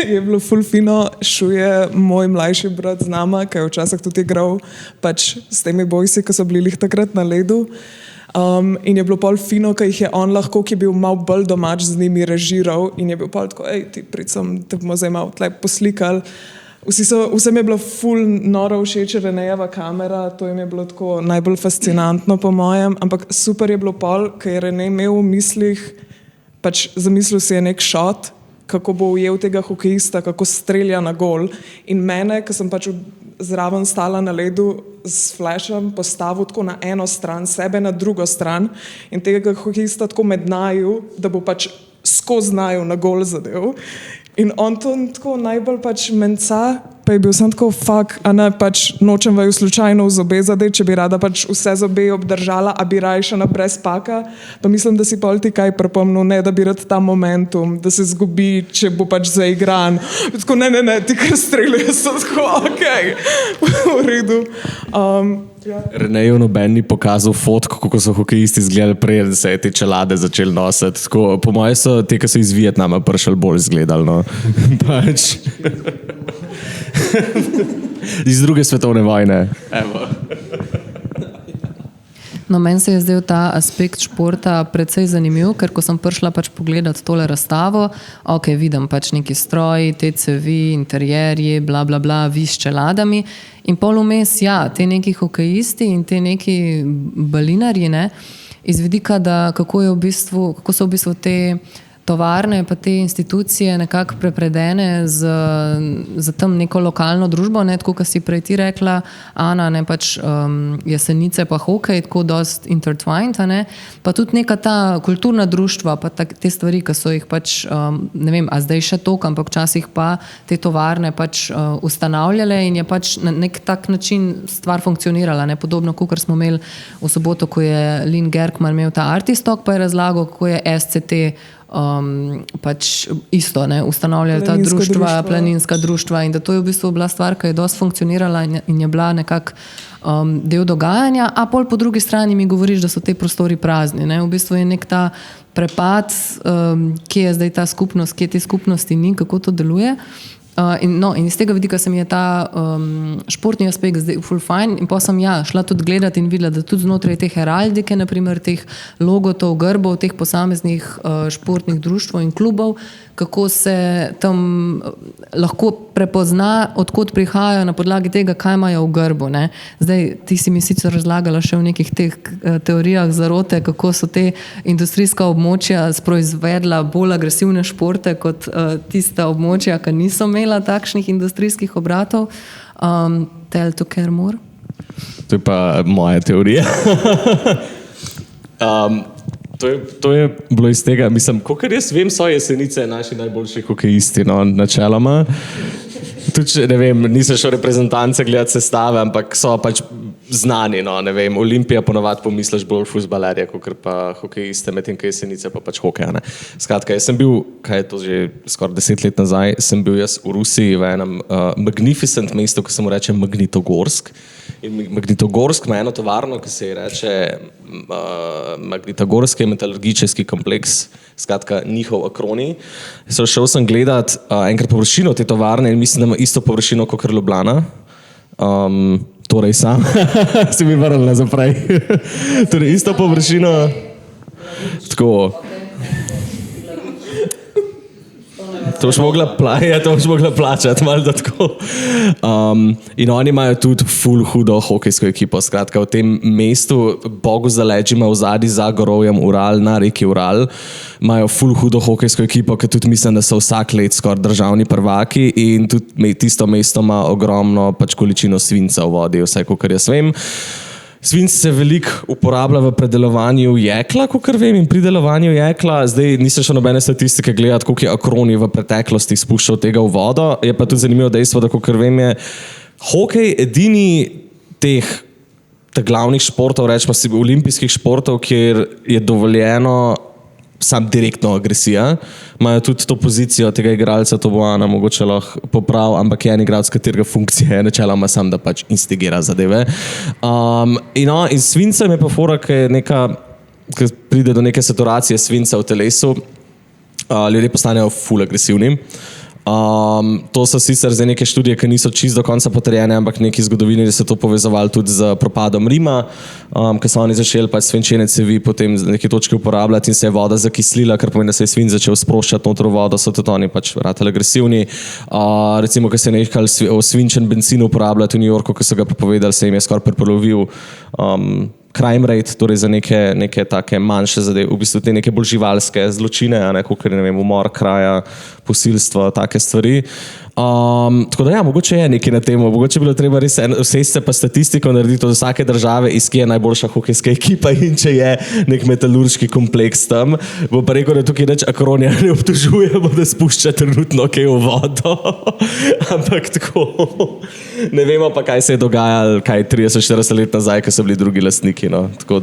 je bilo ful fino, šuje moj mlajši brat z nama, ki je včasih tudi igral pač s temi bojci, ki so bili lih takrat na ledu. In je bilo pol fino, ki jih je on lahko, ki je bil malo bolj domač z njimi režiral in je bil pol tako, ti pricom, te bomo zdaj malo tle poslikali. Vsem je bilo ful noro všeč Renejeva kamera, to jim je bilo tako najbolj fascinantno po mojem, ampak super je bilo pol, ker je Rene imel v mislih, pač zamislil si je nek shot, kako bo ujel tega hokejista, kako strelja na gol. In mene, ko sem pač zraven stala na ledu s flashom, postavil tako na eno stran, sebe na drugo stran in tega hokejista tako med naju, da bo pač skozi naju na gol zadev. In on to tako najbolj pač menca, pa je bil sem tako, a ne, pač nočem vaju slučajno v zobe zadeti, če bi rada pač vse zobe obdržala, a bi raje še naprej spaka, pa mislim, da si pol ti kaj pripomnil, ne, da bi rad ta momentum, da se zgubi, če bo pač zaigran. Tako, ne, ti kar streljajo, so tako, okej, v redu. Renejo noben ni pokazal fotko, kako so hokejisti izgledali prej, da se je te čelade začeli nositi. Tako, po moje so te, ki so iz Vietnama prišli, bolj izgledali, no. Pač. Iz druge svetovne vojne. Evo. No, meni se je zdel ta aspekt športa precej zanimiv, ker ko sem prišla pač pogledati tole razstavo, vidim pač neki stroji, te cevi, interjerji, bla, bla, bla, vi s čeladami in pol vmes, ja, te neki hokejisti in te neki balinarji, ne, iz vidika, da kako so v bistvu te tovarne pa te institucije nekako prepredene z tam neko lokalno družbo, ne, tako kot si prej ti rekla, Ana, ne, pač Jesenice pa hokej, tako dost intertwined, ne, pa tudi neka ta kulturna društva, pa te stvari, ki so jih pač, ne vem, a zdaj še toliko, ampak včasih pa te tovarne pač ustanavljale in je pač na nek tak način stvar funkcionirala, ne, podobno, kot smo imeli v soboto, ko je Lynn Gerkman imel ta Artistok, pa je razlagal, kako je SCT pač isto, ne, ustanavljali ta društva, planinska društva in da to je v bistvu bila stvar, ki je dosti funkcionirala in je bila nekako del dogajanja, a pol po drugi strani mi govoriš, da so te prostori prazni, ne, v bistvu je nek ta prepad, kje je zdaj ta skupnost, kje te skupnosti ni, kako to deluje. In iz tega vidika se mi je ta športni aspekt zdaj ful fajn in pa sem šla tudi gledati in videla, da tudi znotraj te heraldike, naprimer teh logotov, grbov, teh posameznih športnih društvov in klubov, kako se tam lahko prepozna, odkot prihajajo na podlagi tega, kaj imajo v grbu. Ne. Zdaj, ti si mi sicer razlagala še v nekih teh teorijah zarote, kako so te industrijska območja sproizvedla bolj agresivne športe kot tista območja, ki niso imela takšnih industrijskih obratov. Tell to care more? To je pa moja teorija. To je bilo iz tega, mislim, kolikor jaz vem, so Jesenice naši najboljši hokejisti, no, načeloma. Tudi, ne vem, nisem šel reprezentance gledati sestave, ampak so pač znani, no, ne vem, Olimpija ponovadi pomisliš bolj fuzbalerje, kakor pa hokejiste, medtem ko Jesenice pa pač hokeja, ne. Skratka, jaz sem bil, kaj je to že skoraj 10 let nazaj, sem bil jaz v Rusiji v enem magnificent mestu, ki se mu reče Magnitogorsk. In Magnitogorsk ima eno tovarno, ki se ji reče Magnitogorski metalurgični kompleks, skratka njihov akroni. Šel sem gledat enkrat površino te tovarne in mislim, da ima isto površino kot Ljubljana. Torej sam, si mi vrnil nazaj prej. Torej isto površino. Tako. To boš mogla plačati, malo da tako. In oni imajo tudi ful hudo hokejsko ekipo. Skratka, v tem mestu, Bogu zaleđi ima v zadnji za gorovjem Ural, na reki Ural, imajo ful hudo hokejsko ekipo, ki tudi mislim, da so vsak let skoraj državni prvaki in tudi tisto mesto ima ogromno pač količino svinca v vodi, vsaj kakor jaz vem. Svinc se veliko uporablja v predelovanju jekla, kakor vem, in pridelovanju jekla. Zdaj nisem še nobene statistike gledati, koliko je Akroni v preteklosti spuščal tega v vodo. Je pa tudi zanimivo dejstvo, da kakor vem je hokej edini teh glavnih športov, rečemo si olimpijskih športov, kjer je dovoljeno sam direktno agresija. Imajo tudi to pozicijo tega igralca, to bo Ana mogoče lahko poprav, ampak je en igralec, katerega funkcija je načeloma sam, da pač instigira zadeve. In svinca je pa fora, ki pride do neke saturacije svinca v telesu, ljudje postanejo ful agresivni. To so sicer zdaj neke študije, ki niso čisto do konca potrjene, ampak neki zgodovini so to povezovali tudi z propadom Rima, ko so oni začeli pač svinčene cevi potem z neke točke uporabljati in se je voda zakislila, kar pomeni, da se je svinc začel sproščati noter v vodo, so tudi oni pač ratali agresivni. Recimo, ko se je nehal svinčen bencin uporabljati v New Yorku, ko so ga prepovedali, se jim je skoraj prepolovil crime rate, torej za neke take manjše zadeve, v bistvu te neke bolj živalske zločine, kot ne vem, umor kraja, posilstvo, take stvari. Tako da mogoče je nekaj na temo, mogoče bilo treba res vsesti se pa statistiko narediti od vsake države, iz kje je najboljša hokejska ekipa in če je nek metalurški kompleks tam. Bo pa rekel, da tukaj reč Akronija ne obtožujemo, da spušča trenutno kaj v vodo. Ampak tako, ne vemo pa, kaj se je dogajalo, kaj 30-40 let nazaj, ko so bili drugi lastniki, no. Tako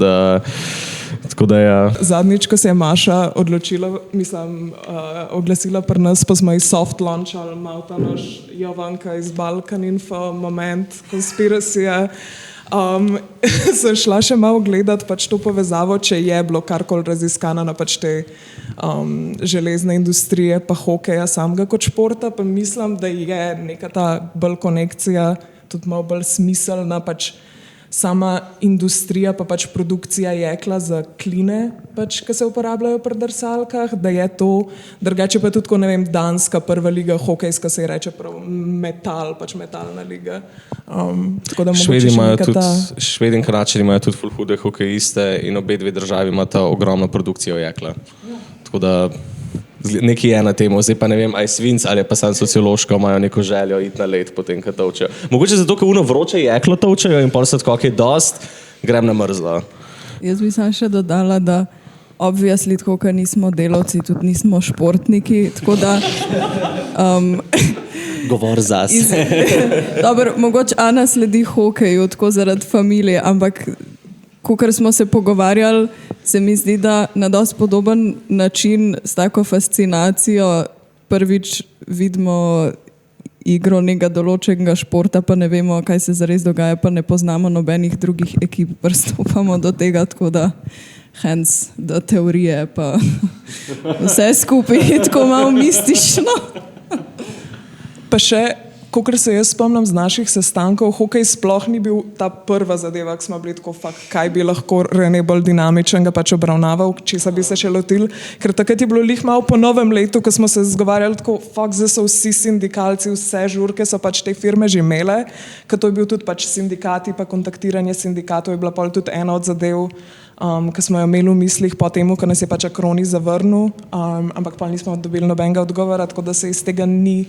da ja. Zadnjič, ko se je Maša oglasila pri nas, pa smo ji soft launchali malo ta naš Jovanka iz Balkan Info moment konspiracije. Sem šla še malo gledati pač to povezavo, če je bilo karkoli raziskano na pač te železne industrije pa hokeja samega kot športa, pa mislim, da je neka ta bolj konekcija, tudi malo bolj smiselna pač sama industrija pa pač produkcija jekla za kline, pač, ki se uporabljajo pri drsalkah, da je to, drugače pa tudi, ko ne vem, danska prva liga hokejska se je reče prav metal, pač metalna liga. Tako da Švedi in Hrvačani imajo tudi ful hude hokejiste in obe dve državi imata ogromno produkcijo jekla. Tako da Nekaj je na temo, zdaj pa ne vem, aj svinc ali pa sam sociološko imajo neko željo iti na led, potem, ko tolčejo. Mogoče zato, ker uno vroče jeklo tolčejo in pol so tako, ok, dost, grem na mrzlo. Jaz bi sam še dodala, da obviously, tako, ker nismo delavci, tudi nismo športniki, tako da... Govor zase. Dobro, mogoče Ana sledi hokeju, tako zaradi familije, ampak kakor smo se pogovarjali, se mi zdi, da na dosti podoben način s tako fascinacijo prvič vidimo igro nekega določenega športa, pa ne vemo, kaj se zares dogaja, pa ne poznamo nobenih drugih ekip, pristopamo do tega, tako da hence do teorije, pa vse skupaj tako malo mistično. Pa še, kakor se jaz spomnim z naših sestankov, hokej sploh ni bil ta prva zadeva, ki smo bili tako, kaj bi lahko Rene bolj dinamičnega pač obravnaval, česa bi se še lotil, ker takrat je bilo lih malo po novem letu, ko smo se zgovarjali tako, zdaj so vsi sindikalci, vse žurke so pač te firme že imele, ker to je bil tudi pač sindikati, pa kontaktiranje sindikatov je bila pol tudi ena od zadev, ki smo jo imeli v mislih po temu, ko nas je pač Akroni zavrnil, ampak pa nismo dobili nobenega odgovora, tako da se iz tega ni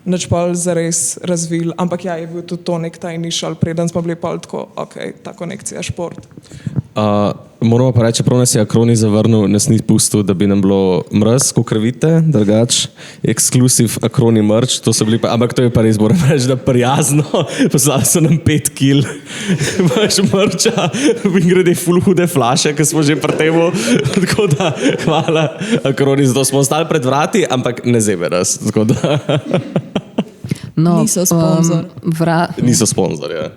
nič pol zares razvil, ampak ja, je bil tudi to nek ta initial, preden smo bili pol tako, ok, ta konekcija šport. Moramo pa reči, čeprav nas je Akroni zavrnil, nas ni pustil, da bi nam bilo mraz, kakor vidite, drugač, eksklusiv Akroni merch, to so bili pa, ampak to je pa res, moram reči, da prijazno, poslali so nam 5 kil mercha, in grede ful hude flaše, ki smo že pri temu, tako da hvala Akroni, zato smo ostali pred vrati, ampak ne zebe nas, tako da... No, niso sponzor. Niso sponzor, ja.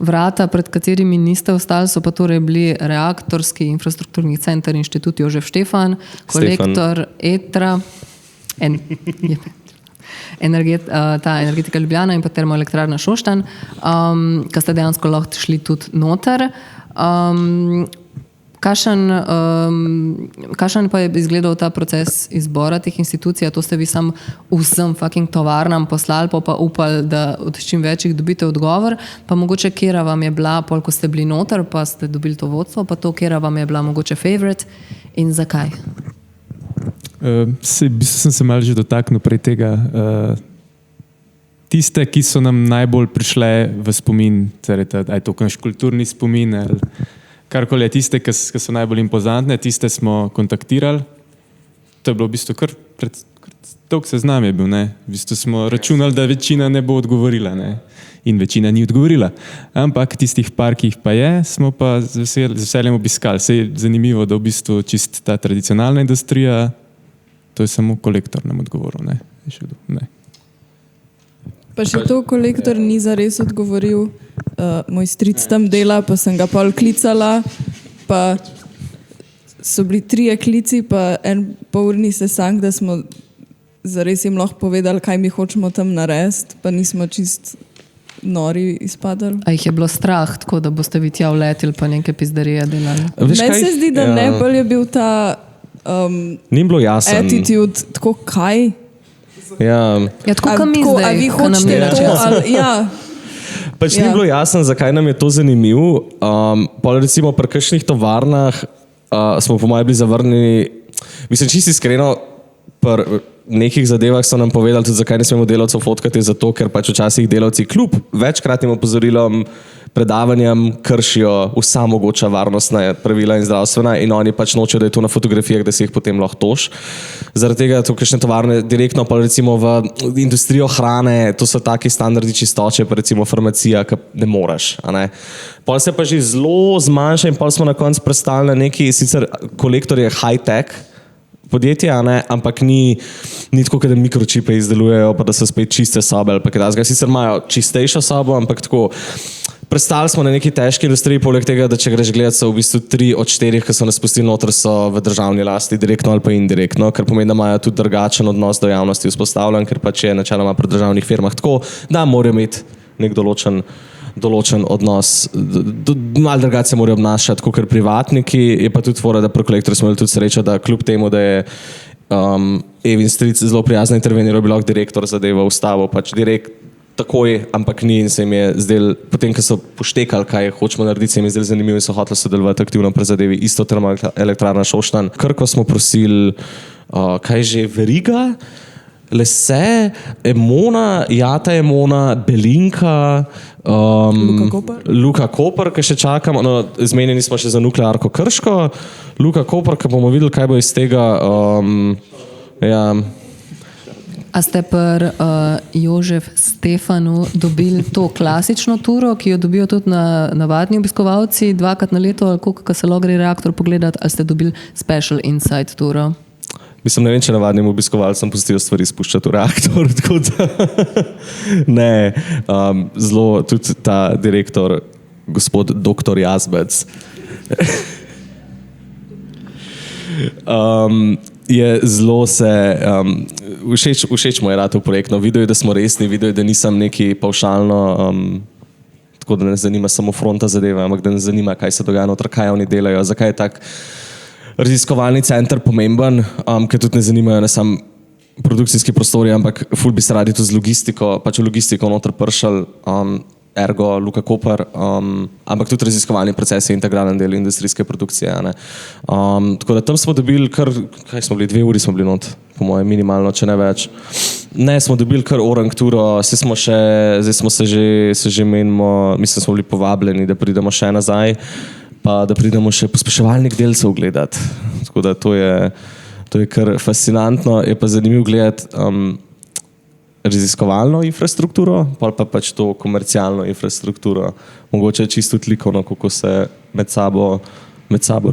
Vrata, pred katerimi niste ostali, so pa torej bili Reaktorski infrastrukturni center Inštitut Jožef Štefan, Kolektor ETRA, ta Energetika Ljubljana in pa Termoelektrarna Šoštanj, ki ste dejansko lahko šli tudi noter. Kakšen pa je izgledal ta proces izbora teh institucij? To ste vi sam vsem fucking tovarnam poslali, pa upali, da od čim večjih dobite odgovor. Pa mogoče, kjera vam je bila, pol ko ste bili noter, pa ste dobili to vodstvo, pa to, kjera vam je bila mogoče favorite in zakaj? V bistvu sem se malo že dotaknil prej tega. Tiste, ki so nam najbolj prišle v spomin, aj to kakšen kulturni spomin, ali karkoli, tiste, ki so najbolj impozantne, tiste smo kontaktirali. To je bilo v bistvu kar dolg seznam je bil, ne. V bistvu smo računali, da večina ne bo odgovorila, ne. In večina ni odgovorila. Ampak tistih par, ki jih pa je, smo pa z veseljem obiskali. Se je zanimivo, da v bistvu čist ta tradicionalna industrija, to je samo Kolektor nam odgovoril, ne. Ne. Pa še to Kolektor ni zares odgovoril. Moj stric tam dela, pa sem ga pol klicala, pa so bili 3 klici, pa en polurni sestank, da smo zares jim lahko povedali, kaj mi hočemo tam narediti, pa nismo čist nori izpadali. A jih je bilo strah, tako da boste vi tja vletili, pa neke pizdarije delali? Meni se zdi, da najbolj je bil ta ni bilo jasen attitude, tako kaj? Ja, tako kam mi zdaj, a vi hočete to, ali ja. Pač ni bilo jasno, zakaj nam je to zanimivo. Pa recimo pri kakšnih tovarnah smo po mojem bili zavrnjeni. Mislim, čisto iskreno, pri nekih zadevah so nam povedali tudi, zakaj ne smemo delavcev fotkati, zato ker pač včasih delavci kljub večkratnim opozorilom, predavanjem kršijo vsa mogoča varnostna pravila in zdravstvena in oni pač nočejo, da je to na fotografijah, da si jih potem lahko tož. Zaradi tega to kakšne tovarne direktno pa recimo v industrijo hrane, to so taki standardi čistoče, pa recimo farmacija, ki ne moreš. Pol se pa že zelo zmanjša in pol smo na koncu prestali na neki, sicer Kolektor je high-tech podjetje, ampak ni tako, da mikročipe izdelujejo, pa da so spet čiste sobe ali pa kaj takega. Sicer imajo čistejšo sobo, ampak tako prestali smo na neki težki industriji, poleg tega, da če greš gledati, so v bistvu 3 od 4, ki so nas pustili noter, so v državni lasti, direktno ali pa indirektno, kar pomeni, da imajo tudi drugačen odnos do javnosti vzpostavljen, ker pač je načeloma pri državnih firmah tako, da morajo imeti nek določen odnos, malo drugače se morajo obnašati kot privatniki, je pa tudi fora, da pri Kolektorju smo imeli tudi srečo, da kljub temu, da je Evin stric zelo prijazno interveniral, bi lahko direktor zadevo ustavil, pač direkt takoj, ampak ni in se jim je zdel, potem, ko so poštekali, kaj hočemo narediti, se jim je zdel zanimivo in so hoteli sodelovati aktivno pri zadevi, isto Termoelektrarna Šoštanj. Krko smo prosili, kaj že, Veriga, Lese, Emona, Jata Emona, Belinka, Luka Koper, ki še čakamo, no, zmenjeni smo še za nuklearko Krško, Luka Koper, ki bomo videli, kaj bo iz tega. Ja. A ste pri Jožef Stefanu dobili to klasično turo, ki jo dobijo tudi navadni obiskovalci 2-krat na leto, ali koliko se lahko gre reaktor pogledati, ali ste dobili special inside turo? Mislim, ne vem, če navadnim obiskovalcem pustijo stvari spuščati v reaktor, tako da ne, zelo tudi ta direktor, gospod dr. Jazbec, je zelo všeč mu je rad v projektno, videl je, da smo resni, videl je, da nisem neki pavšalno, tako da ne zanima samo fronta zadeva, ampak da ne zanima, kaj se dogaja noter, kaj oni delajo, zakaj je tak raziskovalni center pomemben, ker tudi ne zanimajo ne samo produkcijski prostori, ampak ful bi se radi tudi z logistiko, pač v logistiko noter pršal, ergo Luka Koper, ampak tudi raziskovalni proces je integralen del industrijske produkcije. Tako da tam smo dobili kar, kaj smo bili, 2 uri smo bili not, po mojem minimalno, če ne več. Ne, smo dobili kar orang turo, zdaj smo se že menimo, mislim, smo bili povabljeni, da pridemo še nazaj, pa da pridemo še pospeševalnik delcev gledati. Tako da to je kar fascinantno, je pa zanimivo gledati raziskovalno infrastrukturo, pa pač to komercialno infrastrukturo. Mogoče čisto likovno, kako se med sabo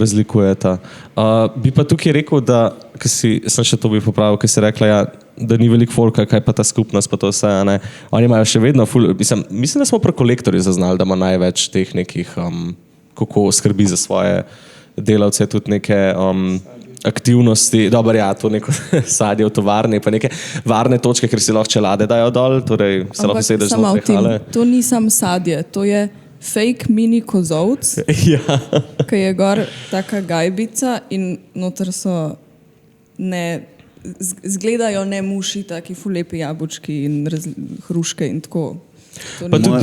razlikujeta. Bi pa tukaj rekel, da, sem še to bi popravil, ker si rekla, ja, da ni veliko folka, kaj pa ta skupnost, pa to vse, ne. Oni imajo še vedno mislim, da smo pri Kolektorju zaznali, da ima največ teh nekih kako skrbi za svoje delavce, tudi neke aktivnosti, dobro, ja, to neko sadje v tovarni, pa neke varne točke, ker si lahko čelade dajo dol, torej se lahko sedeš znotraj hale. To ni samo sadje, to je fake mini kozovc, ja. Ki je gor taka gajbica in noter so zgledajo ne muši, taki ful lepi jabučki in hruške in tako.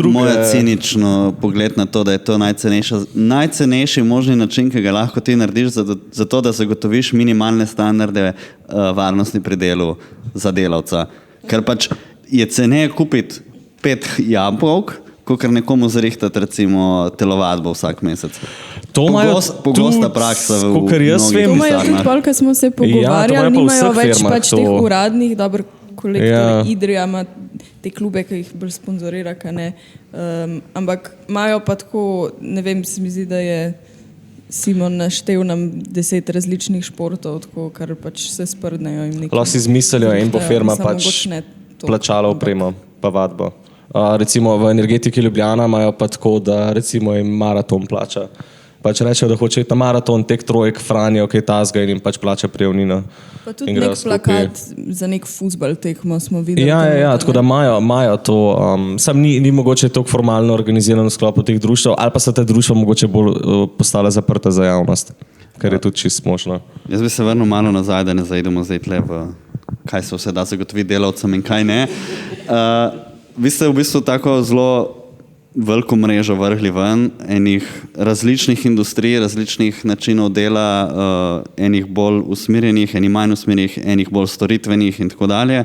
Moja cinično pogled na to, da je to najcenejši možni način, ki ga lahko ti narediš za to, da zagotoviš minimalne standarde varnosti pri delu za delavca. Ker pač je ceneje kupiti 5 jabolk, kakor nekomu zrihtati recimo telovadbo vsak mesec. Pogosta praksa v mnogih pisarnah. To imajo tudi pol, ko smo se pogovarjali, nimajo več pač teh uradnih, dobro, Kolektor Idrija ima te klube, ki jih bolj sponzorira, ampak imajo pa tako, ne vem, se mi zdi, da je Simon naštel nam 10 različnih športov, tako, kar pač se sprdnejo. Lahko si izmislijo in bo firma pač plačala opremo, pa vadbo. Recimo v Energetiki Ljubljana imajo pa tako, da recimo jim maraton plača. Pač rečejo, da hoče iti na maraton, tek trojk, Franjo, kaj tazga in jim pač plača prijavnino. Pa tudi nek plakat za nek fuzbal tekmo smo videli. Ja, tako da imajo to. Sam ni mogoče toliko formalno organizirano v sklopu teh društev, ali pa so te društva mogoče bolj postala zaprta za javnost, kar je tudi čisto možno. Jaz bi se vrnil malo nazaj, da ne zaidemo zdaj tle v kaj se vse da zagotoviti delavcem in kaj ne. Vi ste v bistvu tako zelo veliko mrežo vrhli ven, enih različnih industrij, različnih načinov dela, enih bolj usmerjenih, enih manj usmerjenih, enih bolj storitvenih in tako dalje.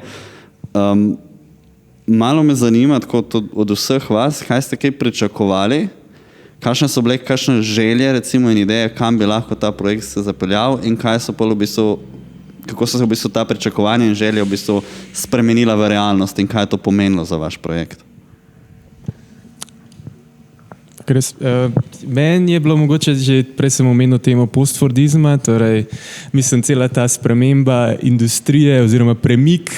Malo me zanima, tako od vseh vas, kaj ste kaj pričakovali, kakšne so bile kakšne želje, recimo in ideje, kam bi lahko ta projekt se zapeljal in kaj so v bistvu, kako so se v bistvu ta pričakovanja in želje v bistvu spremenila v realnost in kaj je to pomenilo za vaš projekt? Meni je bilo mogoče, že prej sem omenil temo postfordizma, torej mislim, cela ta sprememba industrije oziroma premik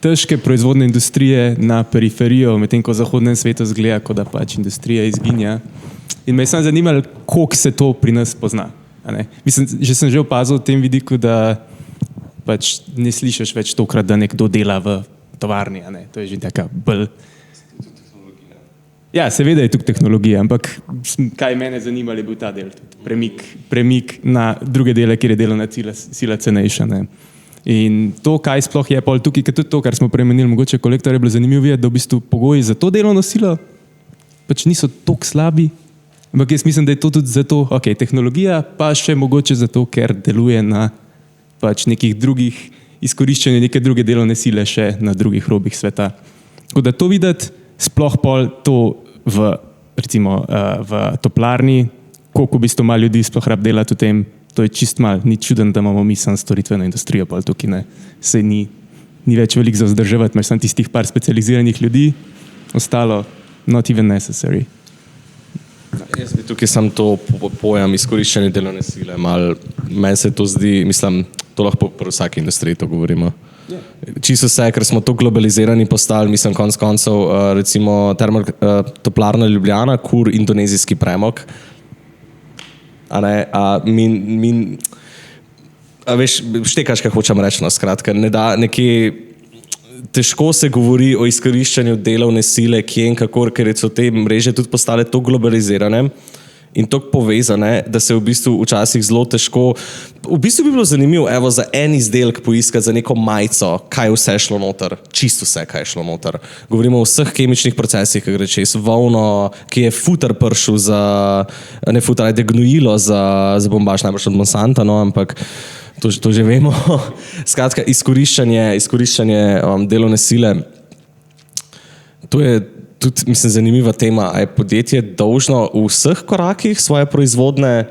težke proizvodne industrije na periferijo, medtem ko v zahodnem svetu zgleda, kot da pač industrija izginja. In me je samo zanimalo, koliko se to pri nas pozna. Mislim, že sem opazil v tem vidiku, da pač ne slišiš več tokrat, da nekdo dela v tovarni. To je že taka bolj... Ja, seveda je tukaj tehnologija, ampak kaj mene zanimalo je bil ta del, premik na druge dele, kjer je delovna sila cenejša. In to, kaj sploh je pol tukaj, ker tudi to, kar smo premenili, mogoče Kolektor je bilo zanimivo videti, da v bistvu pogoji za to delovno silo pač niso toliko slabi, ampak jaz mislim, da je to tudi zato, tehnologija, pa še mogoče zato, ker deluje na pač nekih drugih izkoriščanja neke druge delovne sile še na drugih robih sveta. Tako da to videti, sploh pol to recimo v toplarni, koliko v bistvu malo ljudi sploh rab delati v tem, to je čist mal, ni čuden, da imamo mi samo storitveno industrijo, pol tukaj ne. Sej ni več veliko za vzdrževati, imaš samo tistih par specializiranih ljudi, ostalo not even necessary. Jaz bi tukaj sam to pojem izkoriščanje delovne sile. Meni se to zdi, mislim, to lahko pri vsaki industriji to govorimo. Čisto vse, ker smo to globalizirani postali, mislim, konc koncev, recimo toplarna Ljubljana, kur indonezijski premog. A veš, štekaš, kaj hočem reči, no, skratka, ne da nekje težko se govori o izkoriščanju delovne sile, kje in kako, ker so te mreže tudi postale to globalizirane in tako povezane, da se v bistvu včasih zelo težko, v bistvu bi bilo zanimivo, evo, za en izdelek poiskati, za neko majico, kaj vse šlo noter, čisto vse, kaj šlo noter. Govorimo o vseh kemičnih procesih, ki gre čez volno, ki je futer pršel gnojilo za bombaž, najbrž od Monsanta, no, ampak to že vemo. Skratka, izkoriščanje delovne sile, to je tudi, mislim, zanimiva tema. A je podjetje dolžno v vseh korakih svoje proizvodne,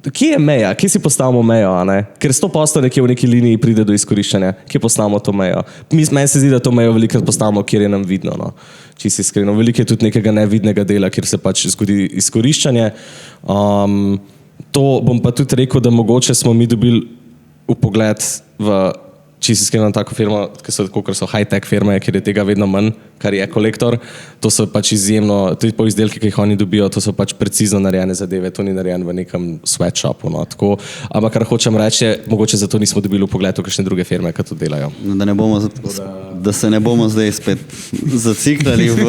kje je meja, kje si postavimo mejo, a ne? Ker 100% nekje v neki liniji pride do izkoriščanja, kje postavimo to mejo. Meni se zdi, da to mejo velikrat postavimo, kjer je nam vidno, no. Čisto iskreno. Veliko je tudi nekega nevidnega dela, kjer se pač zgodi izkoriščanje. To bom pa tudi rekel, da mogoče smo mi dobili vpogled v čisto iskreno tako firmo, ker so high-tech firme, ker je tega vedno manj, kar je Kolektor. To so pač izjemno, tudi po izdelki, ki jih oni dobijo, to so pač precizno narejene zadeve, to ni narejeno v nekem sweatshopu. No, tako. Ampak kar hočem reči, mogoče zato nismo dobili vpogled v kakšne druge firme, ki to delajo. Da se ne bomo zdaj spet zaciklali v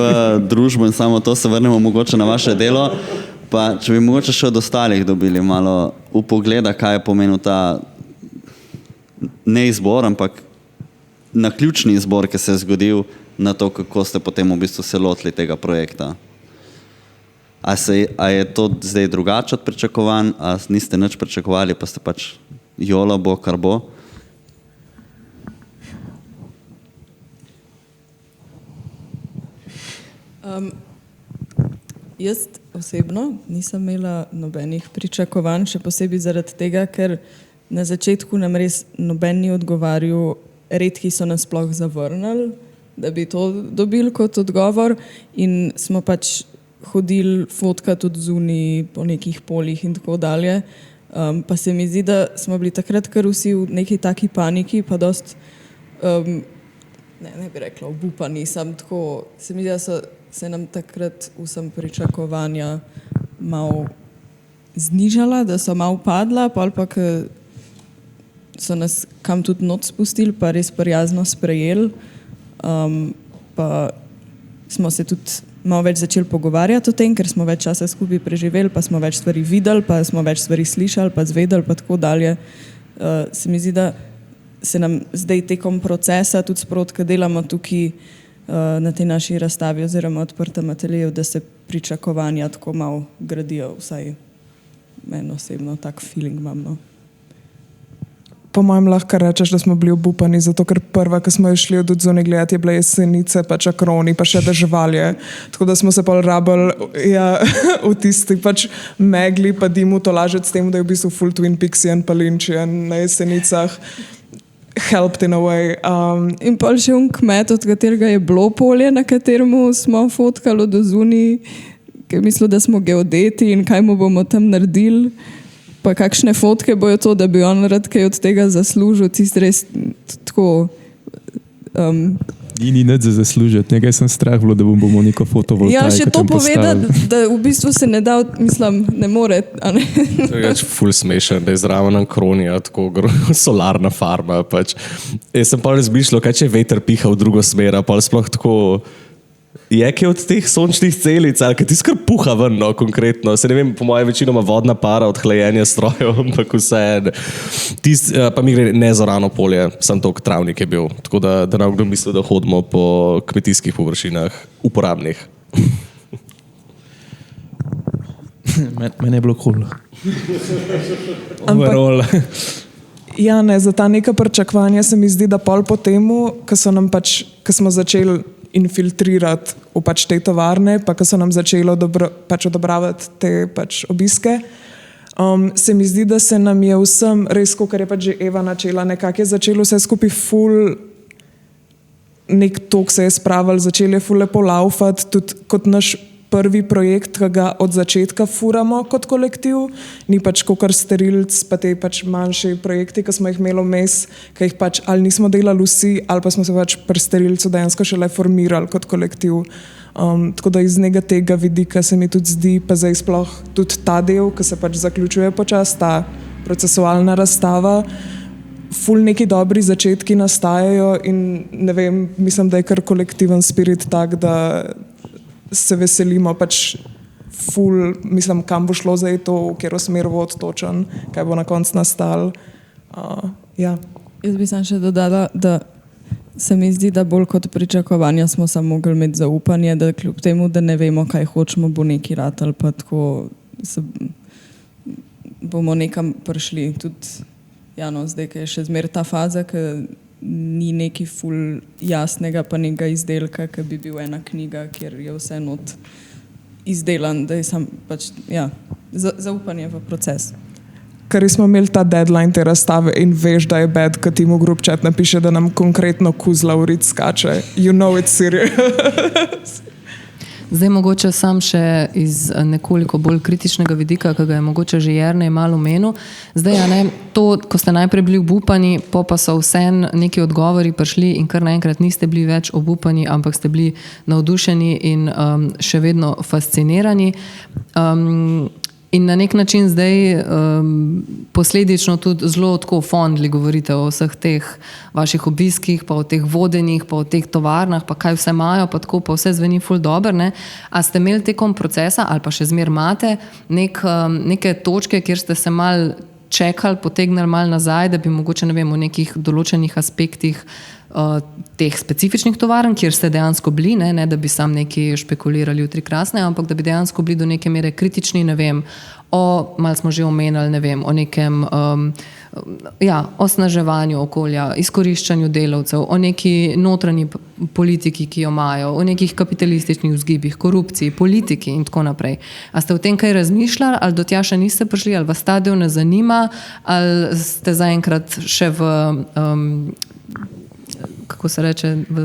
družbo in samo to se vrnemo mogoče na vaše delo. Pa če bi mogoče še od ostalih dobili malo vpogleda, kaj je pomenil ta ne izbor, ampak naključni izbor, ki se je zgodil na to, kako ste potem v bistvu se lotili tega projekta. A je to zdaj drugače od pričakovanj, a niste nič pričakovali, pa ste pač jolo bo, kar bo? Jaz osebno nisem imela nobenih pričakovanj, še posebej zaradi tega, ker na začetku nam res noben ni odgovarjal, redki so nas sploh zavrnili, da bi to dobili kot odgovor in smo pač hodili fotkati tudi zunaj po nekih poljih in tako dalje. Pa se mi zdi, da smo bili takrat kar vsi v neki taki paniki, pa dost, ne bi rekla obupani, sam tako, se mi zdi, da so se nam takrat vsem pričakovanja malo znižala, da so malo padla, pa ali pa so nas kam tudi not spustili, pa res prijazno sprejeli. Pa smo se tudi malo več začeli pogovarjati o tem, ker smo več časa skupaj preživeli, pa smo več stvari videli, pa smo več stvari slišali, pa zvedeli, pa tako dalje. Se mi zdi, da se nam zdaj tekom procesa, tudi sprot, ko delamo tukaj na tej naši razstavi oziroma odprtem ateljeju, da se pričakovanja tako malo gradijo, vsaj meni osebno tak feeling imam, no. Po mojem lahko rečeš, da smo bili obupani, zato ker prva, ko smo šli od odzune gledati, je bila Jesenice, pa Čakroni, pa še Deževalje. Tako da smo se pol rabili v tisti pač megli, pa dimu tolažiti s tem, da je v bistvu full Twin Peaksian, pa Lynchian na Jesenicah. Helped in a way. In pol še kmet, od katerega je bilo polje, na kateremu smo fotkali od ozuni, ki je mislil, da smo geodeti in kaj mu bomo tam naredili. Pa kakšne fotke bojo to, da bi on rad kaj od tega zaslužil, tisti res tako... Ni nič za zaslužiti, nekaj sem strah bilo, da bomo neko fotovoltaiko tam postavili. Ja, še to povedati, da v bistvu se ne da, mislim, ne more, a ne? To je ful smešen, da je zraven Ankronija, tako solarna farma, pač. Jaz sem pa razmišljal, kaj če veter piha v drugo smer, pa sploh tako... Je kaj od teh sončnih celic, ali kaj ti skar puha ven, no, konkretno. Se ne vem, po moje večinoma vodna para od hlajenja strojev, ampak vse. Pa mi gre nezorano polje, sam tok travnik je bil. Tako da nam kdo misli, da hodimo po kmetijskih površinah, uporabnih. Mene je bilo cool. Overall. Ja, ne, za ta neka pričakovanja se mi zdi, da pol po temu, ko smo začeli infiltrirati v pač te tovarne, pa ko so nam začeli odobravati te pač obiske, se mi zdi, da se nam je vsem, res, kot je pač že Eva načela, nekako je začelo vse skupaj ful, nek tok se je spravil, začeli je ful lepo laufati, tudi kot naš prvi projekt, ki ga od začetka furamo kot kolektiv, ni pač kakor Sterilc, pa te pač manjši projekti, ki smo jih imeli vmes, ki jih pač ali nismo delali vsi, ali pa smo se pač pri Sterilcu dejansko šele formirali kot kolektiv. Tako da iz tega vidika se mi tudi zdi, pa zdaj sploh tudi ta del, ki se pač zaključuje počas, ta procesualna razstava, ful neki dobri začetki nastajajo in ne vem, mislim, da je kar kolektiven spirit tak, da se veselimo pač ful, mislim, kam bo šlo zdaj to, v katero smer bo odtočen, kaj bo na koncu nastalo. Ja. Jaz bi sam še dodala, da se mi zdi, da bolj kot pričakovanja smo samo mogli imeti zaupanje, da kljub temu, da ne vemo, kaj hočemo, bo neki rat ali pa tako bomo nekam prišli. Tudi Jano, zdaj, ki je še zmer ta faza, ki ni neki ful jasnega pa nekega izdelka, ki bi bil ena knjiga, kjer je vse not izdelan, da je sam pač, ja, zaupanje v proces. Ker smo imeli ta deadline te razstave in veš, da je bad, ko ti mu group chat napiše, da nam konkretno Kuzla v rit skače. You know it's serious. Zdaj mogoče sam še iz nekoliko bolj kritičnega vidika, ki ga je mogoče že Jernej malo omenil. Zdaj, ja, ne, to, ko ste najprej bili obupani, pa so vseeno neki odgovori prišli in kar naenkrat niste bili več obupani, ampak ste bili navdušeni in še vedno fascinirani. In na nek način zdaj posledično tudi zelo tako fondli govorite o vseh teh vaših obiskih, pa o teh vodenih, pa o teh tovarnah, pa kaj vse imajo, pa tako, pa vse zveni ful dobro, ne? A ste imeli tekom procesa ali pa še zmer imate neke točke, kjer ste se mal čekali, potegnili mal nazaj, da bi mogoče, ne vem, v nekih določenih aspektih teh specifičnih tovarn, kjer ste dejansko bili, ne da bi sam neki špekulirali v Tri krasne, ampak da bi dejansko bili do neke mere kritični, ne vem, malo smo že omenjali, ne vem, o nekem osnaževanju okolja, izkoriščanju delavcev, o neki notranji politiki, ki jo imajo, o nekih kapitalističnih vzgibih, korupciji, politiki in tako naprej. A ste o tem kaj razmišljali, ali do tja še niste prišli, ali vas ta del ne zanima, ali ste zaenkrat še v kako se reče, v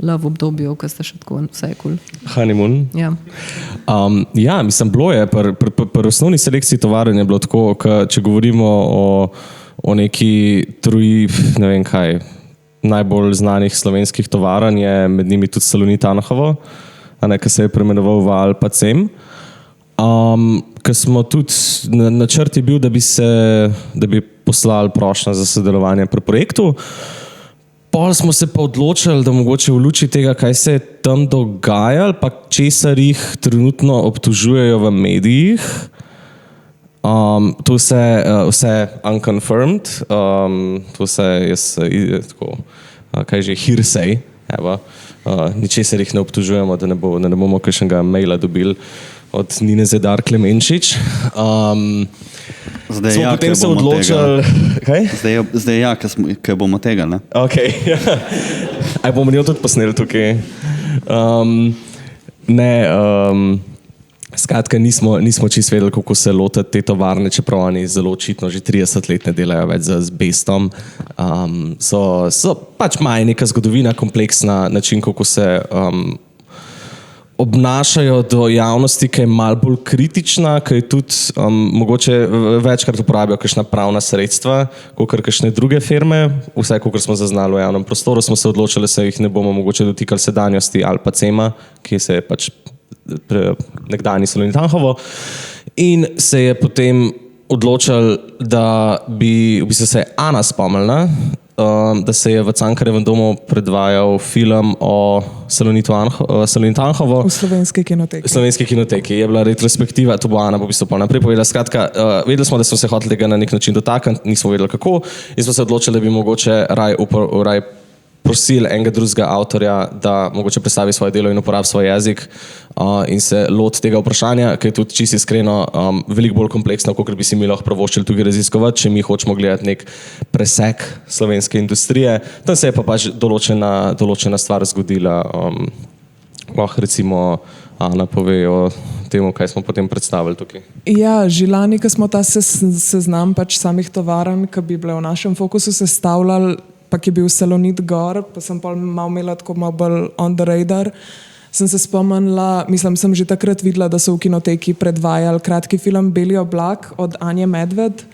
love obdobju, ko ste še tako vse je cool. Honeymoon. Ja. Ja, mislim, bilo je, pri osnovni selekciji tovarn je bilo tako, če govorimo o neki truji, ne vem kaj, najbolj znanih slovenskih tovarn je med njimi tudi Salonit Anhovo, ki se je preimenoval v Alpacem. Ker smo tudi, načrt je bil, da bi poslali prošnjo za sodelovanje pri projektu. Pol smo se pa odločili, da mogoče v luči tega, kaj se je tam dogajalo, pa česar jih trenutno obtožujejo v medijih, to vse unconfirmed, to vse tako, kaj že, hearsay, evo, ničesar jih ne obtožujemo, da ne bomo kakšnega maila dobili od Nine Zedar Klemenčič. Zdaj, smo potem se odločili... Kaj? Zdaj ker bomo tega, ne? Ok, aj bomo njo tudi posneli tukaj. Skratka, nismo čisto vedeli, kako se lotiti te tovarne, čeprav oni zelo očitno že 30 let ne delajo več z azbestom. So pač imajo neka zgodovina, kompleksna način, kako se obnašajo do javnosti, ki je malo bolj kritična, ki je tudi mogoče večkrat uporabijo kakšna pravna sredstva, kakor kakšne druge firme. Vse, kakor smo zaznali v javnem prostoru, smo se odločili, da se jih ne bomo mogoče dotikali sedanjosti Alpacema, ki se je pač nekdanji Salonit Anhovo. In se je potem odločili, da bi v bistvu se je Ana spomnila, da se je v Cankarjevem domu predvajal film o Salonit Anhovo. V Slovenski kinoteki. V Slovenski kinoteki je bila retrospektiva, to bo Ana v bistvu naprej povedala. Skratka, vedeli smo, da smo se hoteli tega na nek način dotakniti, nismo vedeli kako in smo se odločili, da bi mogoče raj prosili enega drugega avtorja, da mogoče predstavi svoje delo in uporabi svoj jezik in se loti tega vprašanja, ki je tudi čisto iskreno veliko bolj kompleksno, kot bi si mi lahko pravoščili tukaj raziskovati, če mi hočemo gledati nek presek slovenske industrije. Tam se je pa pač določena stvar zgodila. Lahko recimo Ana pove o temu, kaj smo potem predstavili tukaj. Ja, že lani, ko smo ta seznam pač samih tovarn, ki bi bile v našem fokusu sestavljali, pa ki je bil Salonit gor, pa sem pa malo imela tako malo bolj on the radar, sem se spomnila, sem že takrat videla, da so v kinoteki predvajali kratki film Beli oblak od Anje Medved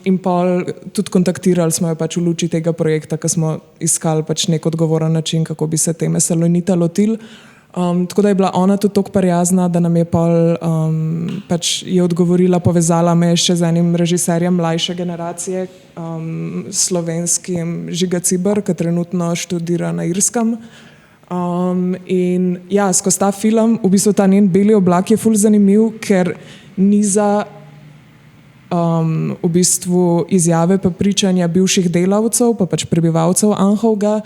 in pa tudi kontaktirali smo jo pač v luči tega projekta, ko smo iskali pač nek odgovoren način, kako bi se teme Salonita lotili. Tako da je bila ona tudi toliko prijazna, da nam je pač je odgovorila, povezala me še z enim režiserjem mlajše generacije, slovenskim Žiga Ciber, ki trenutno študira na Irskem. In ja, skozi ta film, v bistvu ta njen Beli oblak je ful zanimiv, ker niza v bistvu izjave pa pričanja bivših delavcev, pa pač prebivalcev Anhovga,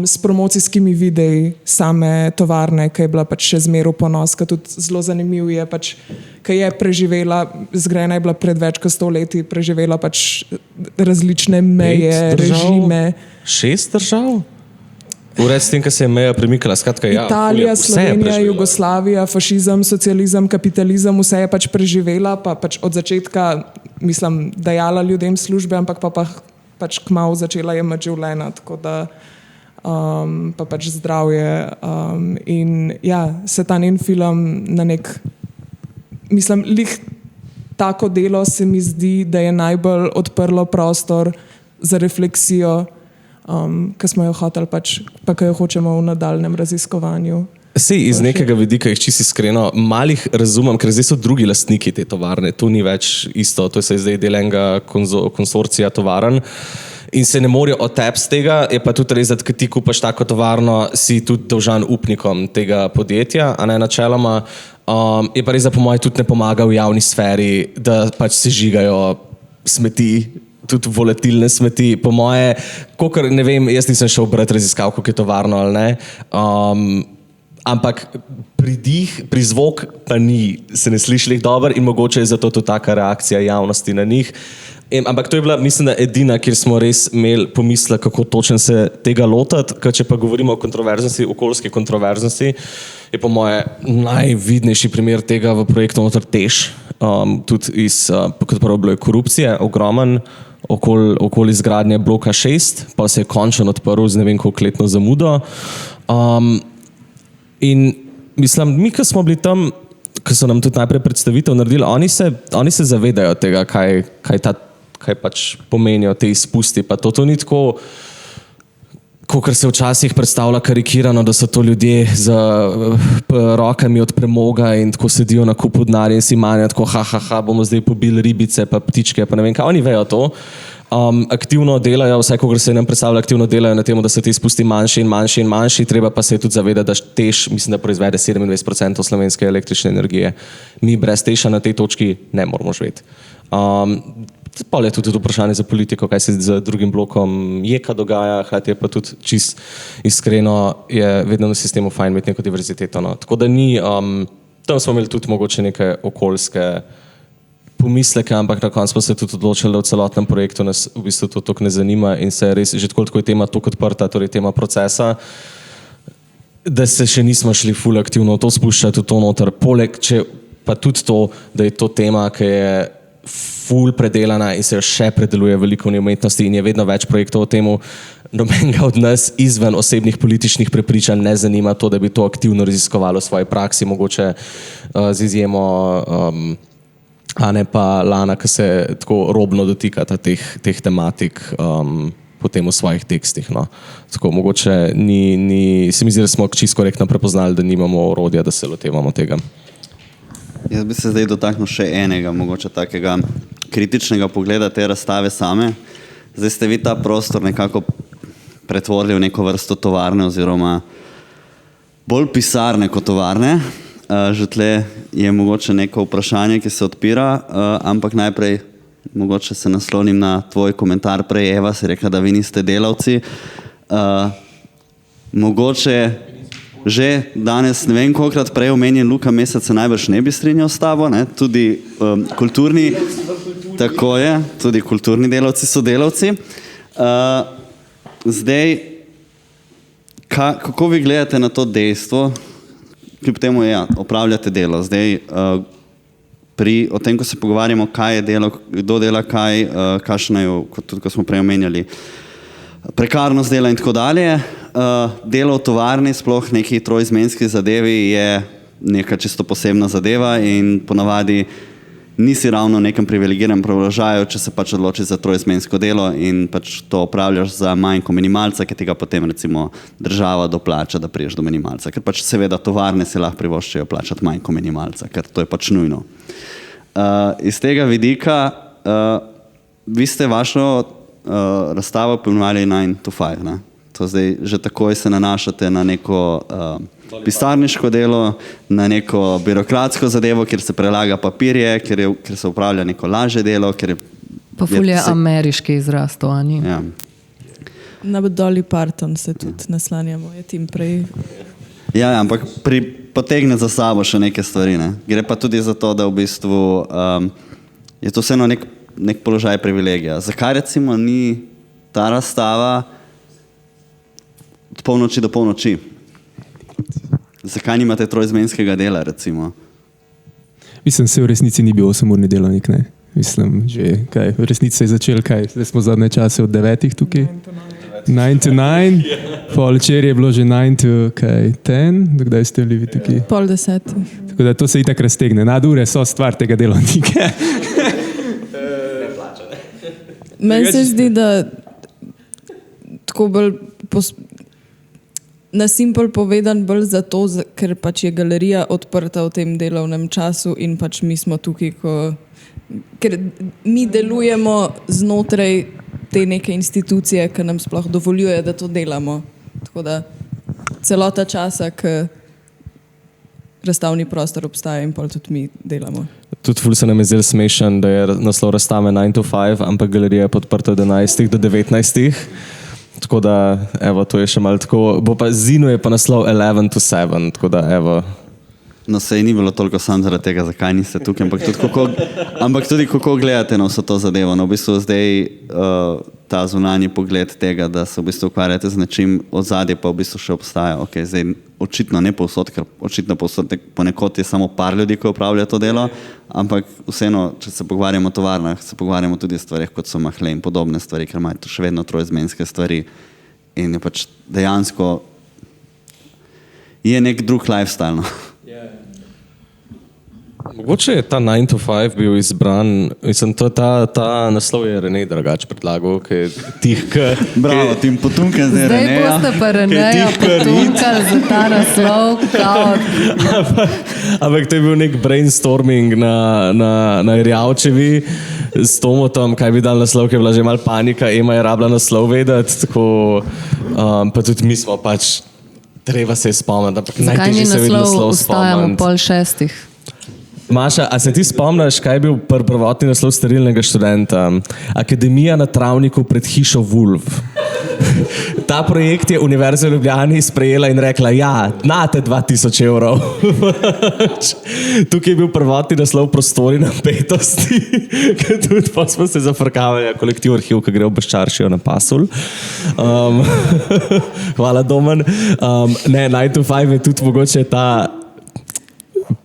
s promocijskimi videi same tovarne, ki je bila pač še zmeru ponos, ki tudi zelo zanimiv je, pač, ki je preživela, zgrajena je bila pred več kot 100 leti, preživela pač različne meje, režime. 6 držav? Ured s tem, ko se je meja premikala, skratka, ja. Italija, Slovenija, Jugoslavija, fašizem, socializem, kapitalizem, vse je pač preživela, pa pač od začetka, dajala ljudem službe, ampak pa pač kmalu začela jemati življenja, tako da pa pač zdravje in ja, se ta njen film na nek, lih tako delo se mi zdi, da je najbolj odprlo prostor za refleksijo, ki smo jo hoteli pač, pa ki jo hočemo v nadaljnem raziskovanju. Sej iz nekega vidika jih čisto iskreno malih razumem, ker zdaj so drugi lastniki te tovarne, to ni več isto, to je zdaj del enega konzorcija tovarn. In se ne morejo otepsti tega, je pa tudi res, da ko ti kupaš tako tovarno, si tudi dolžan upnikom tega podjetja, a ne načeloma. Je pa res, da po mojem tudi ne pomaga v javni sferi, da pač sežigajo smeti, tudi volatilne smeti. Po moje, kakor ne vem, jaz nisem šel brati raziskav, kako je tovarno ali ne, ampak prizvok pa ni, se ne sliši jih dobro in mogoče je zato tudi taka reakcija javnosti na njih. Ampak to je bila, mislim, da edina, kjer smo res imeli pomisle, kako točno se tega lotiti, ker če pa govorimo o kontroverznosti, okoljski kontroverznosti, je po moje najvidnejši primer tega v projektu noter TEŠ, tudi iz, kot prvo bilo je korupcije, ogromen, okoli izgradnje bloka 6, pa se je končno odprl z ne vem koliko letno zamudo. In mislim, mi, ko smo bili tam, ko so nam tudi najprej predstavitev naredili, oni se zavedajo tega, kaj pač pomenijo te izpusti. Pa to ni tako, kakor se včasih predstavlja karikirano, da so to ljudje z rokami od premoga in tako sedijo na kupu denarja in si manjajo tako, bomo zdaj pobili ribice pa ptičke, pa ne vem kaj. Oni vejo to. Aktivno delajo, vsaj kakor se nam predstavlja, aktivno delajo na tem, da so ti izpusti manjši in manjši in manjši. Treba pa se tudi zavedati, da TEŠ, mislim, da proizvede 27% slovenske električne energije. Mi brez TEŠa na tej točki ne moramo živeti. Pa je tudi vprašanje za politiko, kaj se z drugim blokom JEK dogaja, hkrati je pa tudi čist iskreno, je vedno v sistemu fajn imeti neko diverziteto. No. Tako da ni, tam smo imeli tudi mogoče neke okoljske pomisleke, ampak na koncu smo se tudi odločili, da v celotnem projektu nas v bistvu to toliko ne zanima in se res že tako je tema toliko odprta, torej tema procesa, da se še nismo šli ful aktivno to spuščati v to noter. Poleg, če pa tudi to, da je to tema, ki je ful predelana in se jo še predeluje v likovni umetnosti in je vedno več projektov o temu, nobenega od nas izven osebnih političnih prepričanj ne zanima to, da bi to aktivno raziskovalo v svoji praksi, mogoče z izjemo Ane pa Lana, ki se tako robno dotikata teh tematik potem v svojih tekstih. No. Tako mogoče se mi zdi, da smo čisto korektno prepoznali, da nimamo orodja, da se lotevamo tega. Jaz bi se zdaj dotaknil še enega, mogoče takega kritičnega pogleda te razstave same. Zdaj ste vi ta prostor nekako pretvorili v neko vrsto tovarne oziroma bolj pisarne kot tovarne. Že tle je mogoče neko vprašanje, ki se odpira, ampak najprej mogoče se naslonim na tvoj komentar prej, Eva, si rekla, da vi niste delavci. Mogoče že danes, ne vem kolikrat prej omenjen Luka Mesec se najbrž ne bi strinjal s tabo, ne? Tudi kulturni, tako je, tudi kulturni delavci so delavci. Zdaj, kako vi gledate na to dejstvo, kljub temu opravljate delo, zdaj o tem, ko se pogovarjamo, kaj je delo, kdo dela kaj, kakšno je, tudi ko smo prej omenjali, prekarnost dela in tako dalje. Delo v tovarni, sploh neki trojizmenski zadevi je neka čisto posebna zadeva in ponavadi nisi ravno v nekem privilegiranem položaju, če se pač odloči za trojizmensko delo in pač to opravljaš za manj kot minimalca, ki tega potem recimo država doplača, da priješ do minimalca. Ker pač seveda tovarne si lahko privoščijo plačati manj kot minimalca, ker to je pač nujno. Iz tega vidika vi ste vašo razstavo poimenovali 9 to 5, ne? To zdaj že takoj se nanašate na neko pisarniško delo, na neko birokratsko zadevo, kjer se prelaga papirje, kjer se upravlja neko lažje delo. Pa ful je ameriški izraz to, ani? Ja. Na Dolly Parton se tudi naslanjamo, je tim prej. Ja, ampak potegne za sabo še neke stvari. Ne? Gre pa tudi za to, da v bistvu je to vseeno nek položaj privilegija. Zakaj recimo ni ta razstava od polnoči do polnoči? Zakaj nimate trojizmenskega dela, recimo? Mislim, se v resnici ni bil 8-urni delovnik, ne? Mislim, že kaj, v resnici se je začel kaj, zdaj smo zadnje čase od 9 tukaj. 9 to 9, pol včeraj je bilo že 9 to 10, dokdaj ste bili vi tukaj? 9:30. Tako da to se itak raztegne. Nadure so stvar tega delovnika. Meni se zdi, da tako bolj na simpel povedan bolj zato, ker pač je galerija odprta v tem delovnem času in pač mi smo tukaj, ker mi delujemo znotraj te neke institucije, ki nam sploh dovoljuje, da to delamo. Tako da celota časa, ki razstavni prostor obstaja in pol tudi mi delamo. Tudi ful se nam je zelo smešen, da je naslov razstave 9 to 5, ampak galerija je podprta od 11 do 19. Tako da, evo, to je še malo tako, bo pa Zinu je pa naslov 11 to 7, tako da, evo. No, sej ni bilo toliko sam zaradi tega, zakaj niste tukaj, ampak tudi kako gledate na vso to zadevo. No, v bistvu zdaj ta zunanji pogled tega, da se v bistvu ukvarjate z nečim, ozadje pa v bistvu še obstaja. Okay, zdaj očitno ne povsod, ker očitno povsod ponekod je samo par ljudi, ki opravlja to delo, ampak vseeno, če se pogovarjamo o tovarnah, se pogovarjamo tudi o stvarih, kot so mahle in podobne stvari, ker imajo še vedno trojizmenske stvari in je pač dejansko je nek drug lifestyle. No. Mogoče je ta 9 to 5 bil izbran, mislim, to ta naslov je Renej Dragač predlagal, ki je tih, Bravo, tim potunke zdaj Zdaj Reneja. boste pa Reneja potunkali za ta naslov, kao. Ampak to je bil nek brainstorming na Irjavčevi s Tomotom, kaj bi dal naslov, ki je bila že malo panika, Ema je rabila naslov vedeti, tako, pa tudi mi smo pač, treba se je spomniti, ampak Zakaj ni najtežje se vidi naslov naslov vstajamo spomniti. 5:30? Maša, a se ti spomniš, kaj je bil prvotni naslov sterilnega študenta? Akademija na travniku pred hišo Wolf. Ta projekt je Univerza v Ljubljani sprejela in rekla, ja, nate 2000 evrov. Tukaj je bil prvotni naslov Prostori napetosti, ker tudi pa smo se zafrkavali, kolektiv arhiv, ki gre v Baščaršijo na Pasul. Hvala, Domen. Ne, 9 to 5 je tudi mogoče ta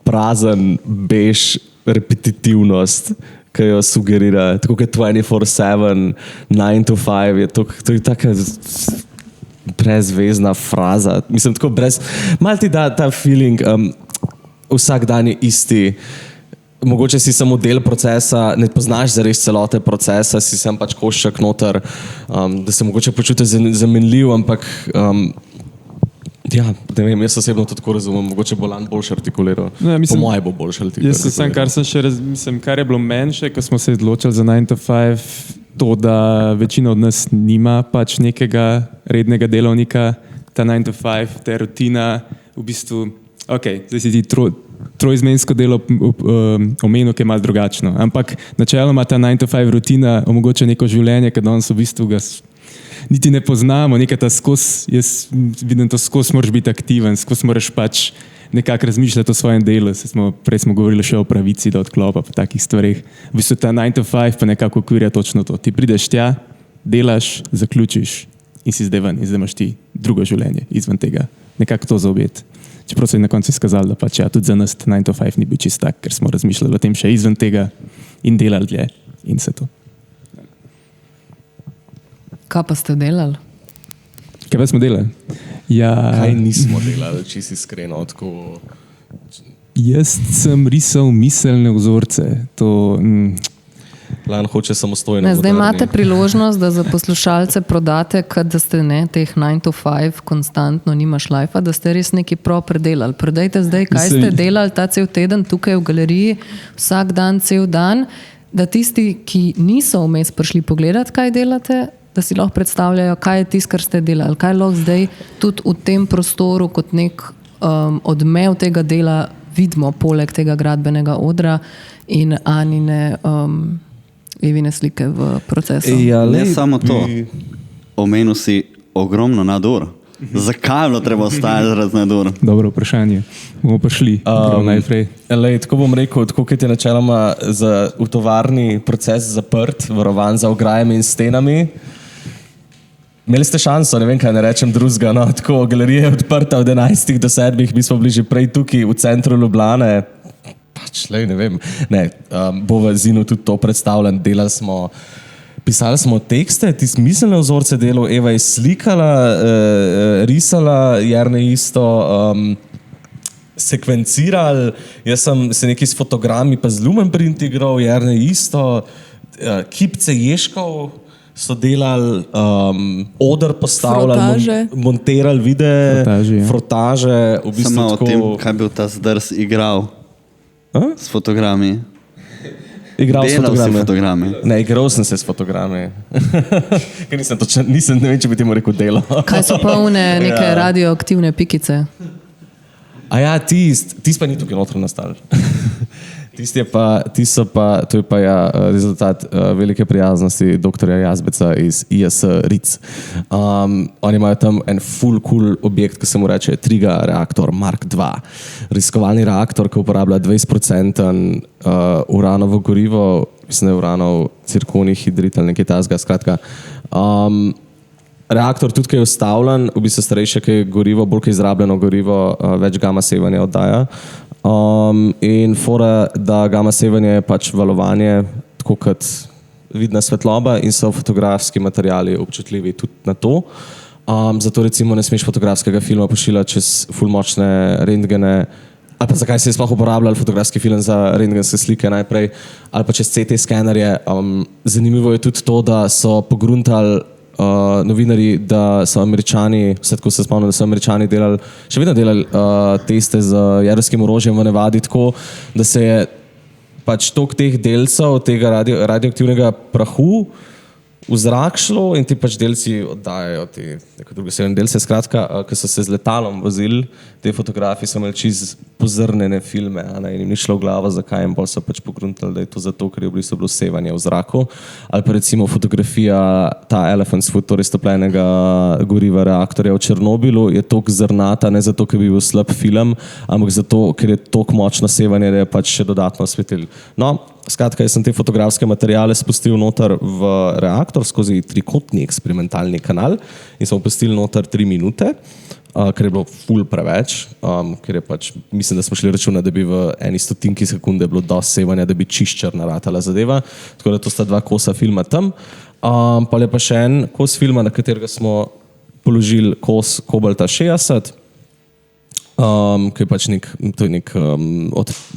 prazen, bež, repetitivnost, ki jo sugerira. Tako kot 24/7, 9 to 5 je to je taka brezvezna fraza. Mislim, tako brez... Mal ti da ta feeling, vsak dan je isti. Mogoče si samo del procesa, ne poznaš zares celote procesa, si sem pač košček noter, da se mogoče počuti zamenljiv, ampak ja, ne vem, jaz osebno to tako razumem, mogoče bo Lan boljše artikuliral. No, mislim, po moje bo boljše artikuliral. Jaz sem, kar je bilo menše, ko smo se odločili za 9 to 5, to, da večina od nas nima pač nekega rednega delovnika, ta 9 to 5, ta rutina, v bistvu, ok, zdaj si ti trojizmensko delo omenil, ki je malo drugačno, ampak načeloma ta 9 to 5 rutina omogoča neko življenje, ki danes v bistvu ga niti ne poznamo, nekaj ta skos, jaz vidim to skos, moraš biti aktiven, skos moraš pač nekako razmišljati o svojem delu. Prej smo govorili še o pravici do odklopa pa takih stvarih. V bistvu ta 9 to 5 pa nekako okvirja točno to. Ti prideš tja, delaš, zaključiš in si zdaj ven in zdaj imaš ti drugo življenje izven tega. Nekako to zaobjeti. Čeprav se je na koncu izkazalo, da pač ja, tudi za nas 9 to 5 ni bil čist tak, ker smo razmišljali o tem še izven tega in delali dlje in se to. Kaj pa ste delali? Kaj pa smo delali? Ja, Kaj nismo delali, če si iskreno? Tako... Jaz sem risal miselne vzorce. Lan hoče samostojno. Ne, zdaj imate priložnost, da za poslušalce prodate, da ste teh 9 to 5 konstantno nimaš lajfa, da ste res neki predelali. Prodajte zdaj, kaj ste delali ta cel teden tukaj v galeriji, vsak dan, cel dan, da tisti, ki niso vmes prišli pogledati, kaj delate, da si lahko predstavljajo, kaj je tisto, kar ste delali, kaj lahko zdaj tudi v tem prostoru kot nek odmev tega dela vidimo, poleg tega gradbenega odra in Anine Evine slike v procesu. Ja, ne samo to. Omenil si ogromno nadur. Zakaj je bilo treba ostajati zaradi nadur? Dobro vprašanje. Bomo pa šli najprej. Tako bom rekel, tako kot je načeloma v tovarni proces zaprt, varovan za ograjami in stenami. Imeli ste šanso, ne vem, kaj ne rečem drugega. No, tako, galerija je odprta od 11 do 7, mi smo bili že prej tukaj v centru Ljubljane. Ne vem, bo v Zinu tudi to predstavljen. Pisali smo tekste, ti miselne vzorce delov, Eva je slikala, risala, Jernej isto, sekvencirali, jaz sem se nekaj s fotogrami pa z Lumen Print igral, Jernej isto, kipce Ježkov so delali, oder postavljali, monterali videe, frotaže. V bistvu samo o tem, kaj bi ta zdrs igral s fotogrami. Igral s fotogrami. Ne, igral sem se s fotogrami. Ne vem, če bi temu rekel delo. Kaj so polne neke radioaktivne pikice? A ja, tisti pa ni tukaj notro nastal. To je pa rezultat velike prijaznosti doktorja Jazbeca iz IS Ric. Oni imajo tam en full cool objekt, ki se mu reče Triga reaktor Mark II. Raziskovalni reaktor, ki uporablja 20% uranovo gorivo, mislim, da je uranov cirkoni hidrit ali nekaj tasga, skratka. Reaktor tudi, ki je ustavljen, v bistvu starejše, ki je gorivo, bolj ki je izrabljeno gorivo, več gama sevanja oddaja. In fora, da gama sevanje je pač valovanje, tako kot vidna svetloba in so fotografski materiali občutljivi tudi na to. Zato recimo ne smeš fotografskega filma pošiljati čez ful močne rentgene, ali pa zakaj se je sploh uporabljal fotografski film za rentgenske slike najprej, ali pa čez CT skenerje. Zanimivo je tudi to, da so pogruntali novinarji, da so Američani, vse tako se spomnim, da so Američani še vedno delali teste z jedrskim orožjem v Nevadi, tako da se je pač toliko teh delcev, tega radioaktivnega prahu v zrak šlo in ti pač delci oddajajo te neke druge severne delce. Skratka, ko so se z letalom vozili, te fotografije so imeli čiz pozrnjene filme, in jim ni šlo v glavo, zakaj, in bolj so pač pogruntali, da je to zato, ker je v bistvu bilo sevanje v zraku. Ali pa recimo fotografija ta Elephant's Foot, torej stopljenega goriva reaktorja v Černobilu, je toliko zrnata, ne zato, ker bi bil slab film, ampak zato, ker je toliko močno sevanje, da je pač še dodatno osvetlil. No, skratka, jaz sem te fotografske materiale spustil noter v reaktor skozi trikotni eksperimentalni kanal in smo pustili noter 3 minute, ker je bilo ful preveč, ker je pač, mislim, da smo šli računati, da bi v 1/100 sekunde bilo dosti sevanja, da bi čiščer naratala zadeva, tako da to sta 2 kosa filma tam. Pa je pa še en kos filma, na katerega smo položili kos kobalta 60, ki je pač nek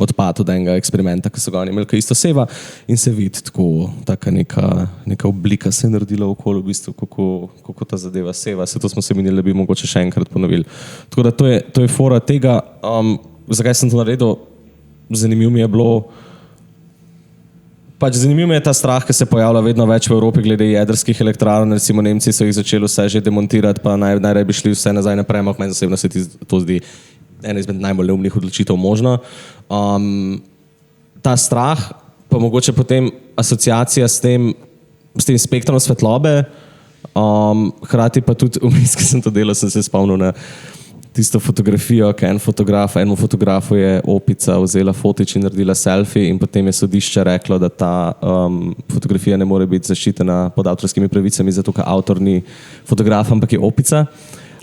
odpad od enega eksperimenta, ki so ga oni imeli, ki isto seva in se vidi tako, taka neka oblika se je naredila okoli, v bistvu, kako ta zadeva seva. Se to smo se menili, da bi mogoče še enkrat ponovili. Tako da to je fora tega. Zakaj sem to naredil? Zanimivo mi je bilo, pač zanimivo mi je ta strah, ki se pojavlja vedno več v Evropi glede jedrskih elektrarn. Recimo Nemci so jih začeli vse že demontirati, pa najraje bi šli vse nazaj na premog. Meni osebno se to zdi ena izmed najbolj neumnih odločitev možno. Ta strah, pa mogoče potem asociacija s tem spektrom svetlobe, Hkrati pa tudi, vmes, ko sem to delal, sem se spomnil na tisto fotografijo, ki enemu fotografu je opica vzela fotič in naredila selfie in potem je sodišče reklo, da ta fotografija ne more biti zaščitena pod avtorskimi pravicami, zato ker avtor ni fotograf, ampak je opica.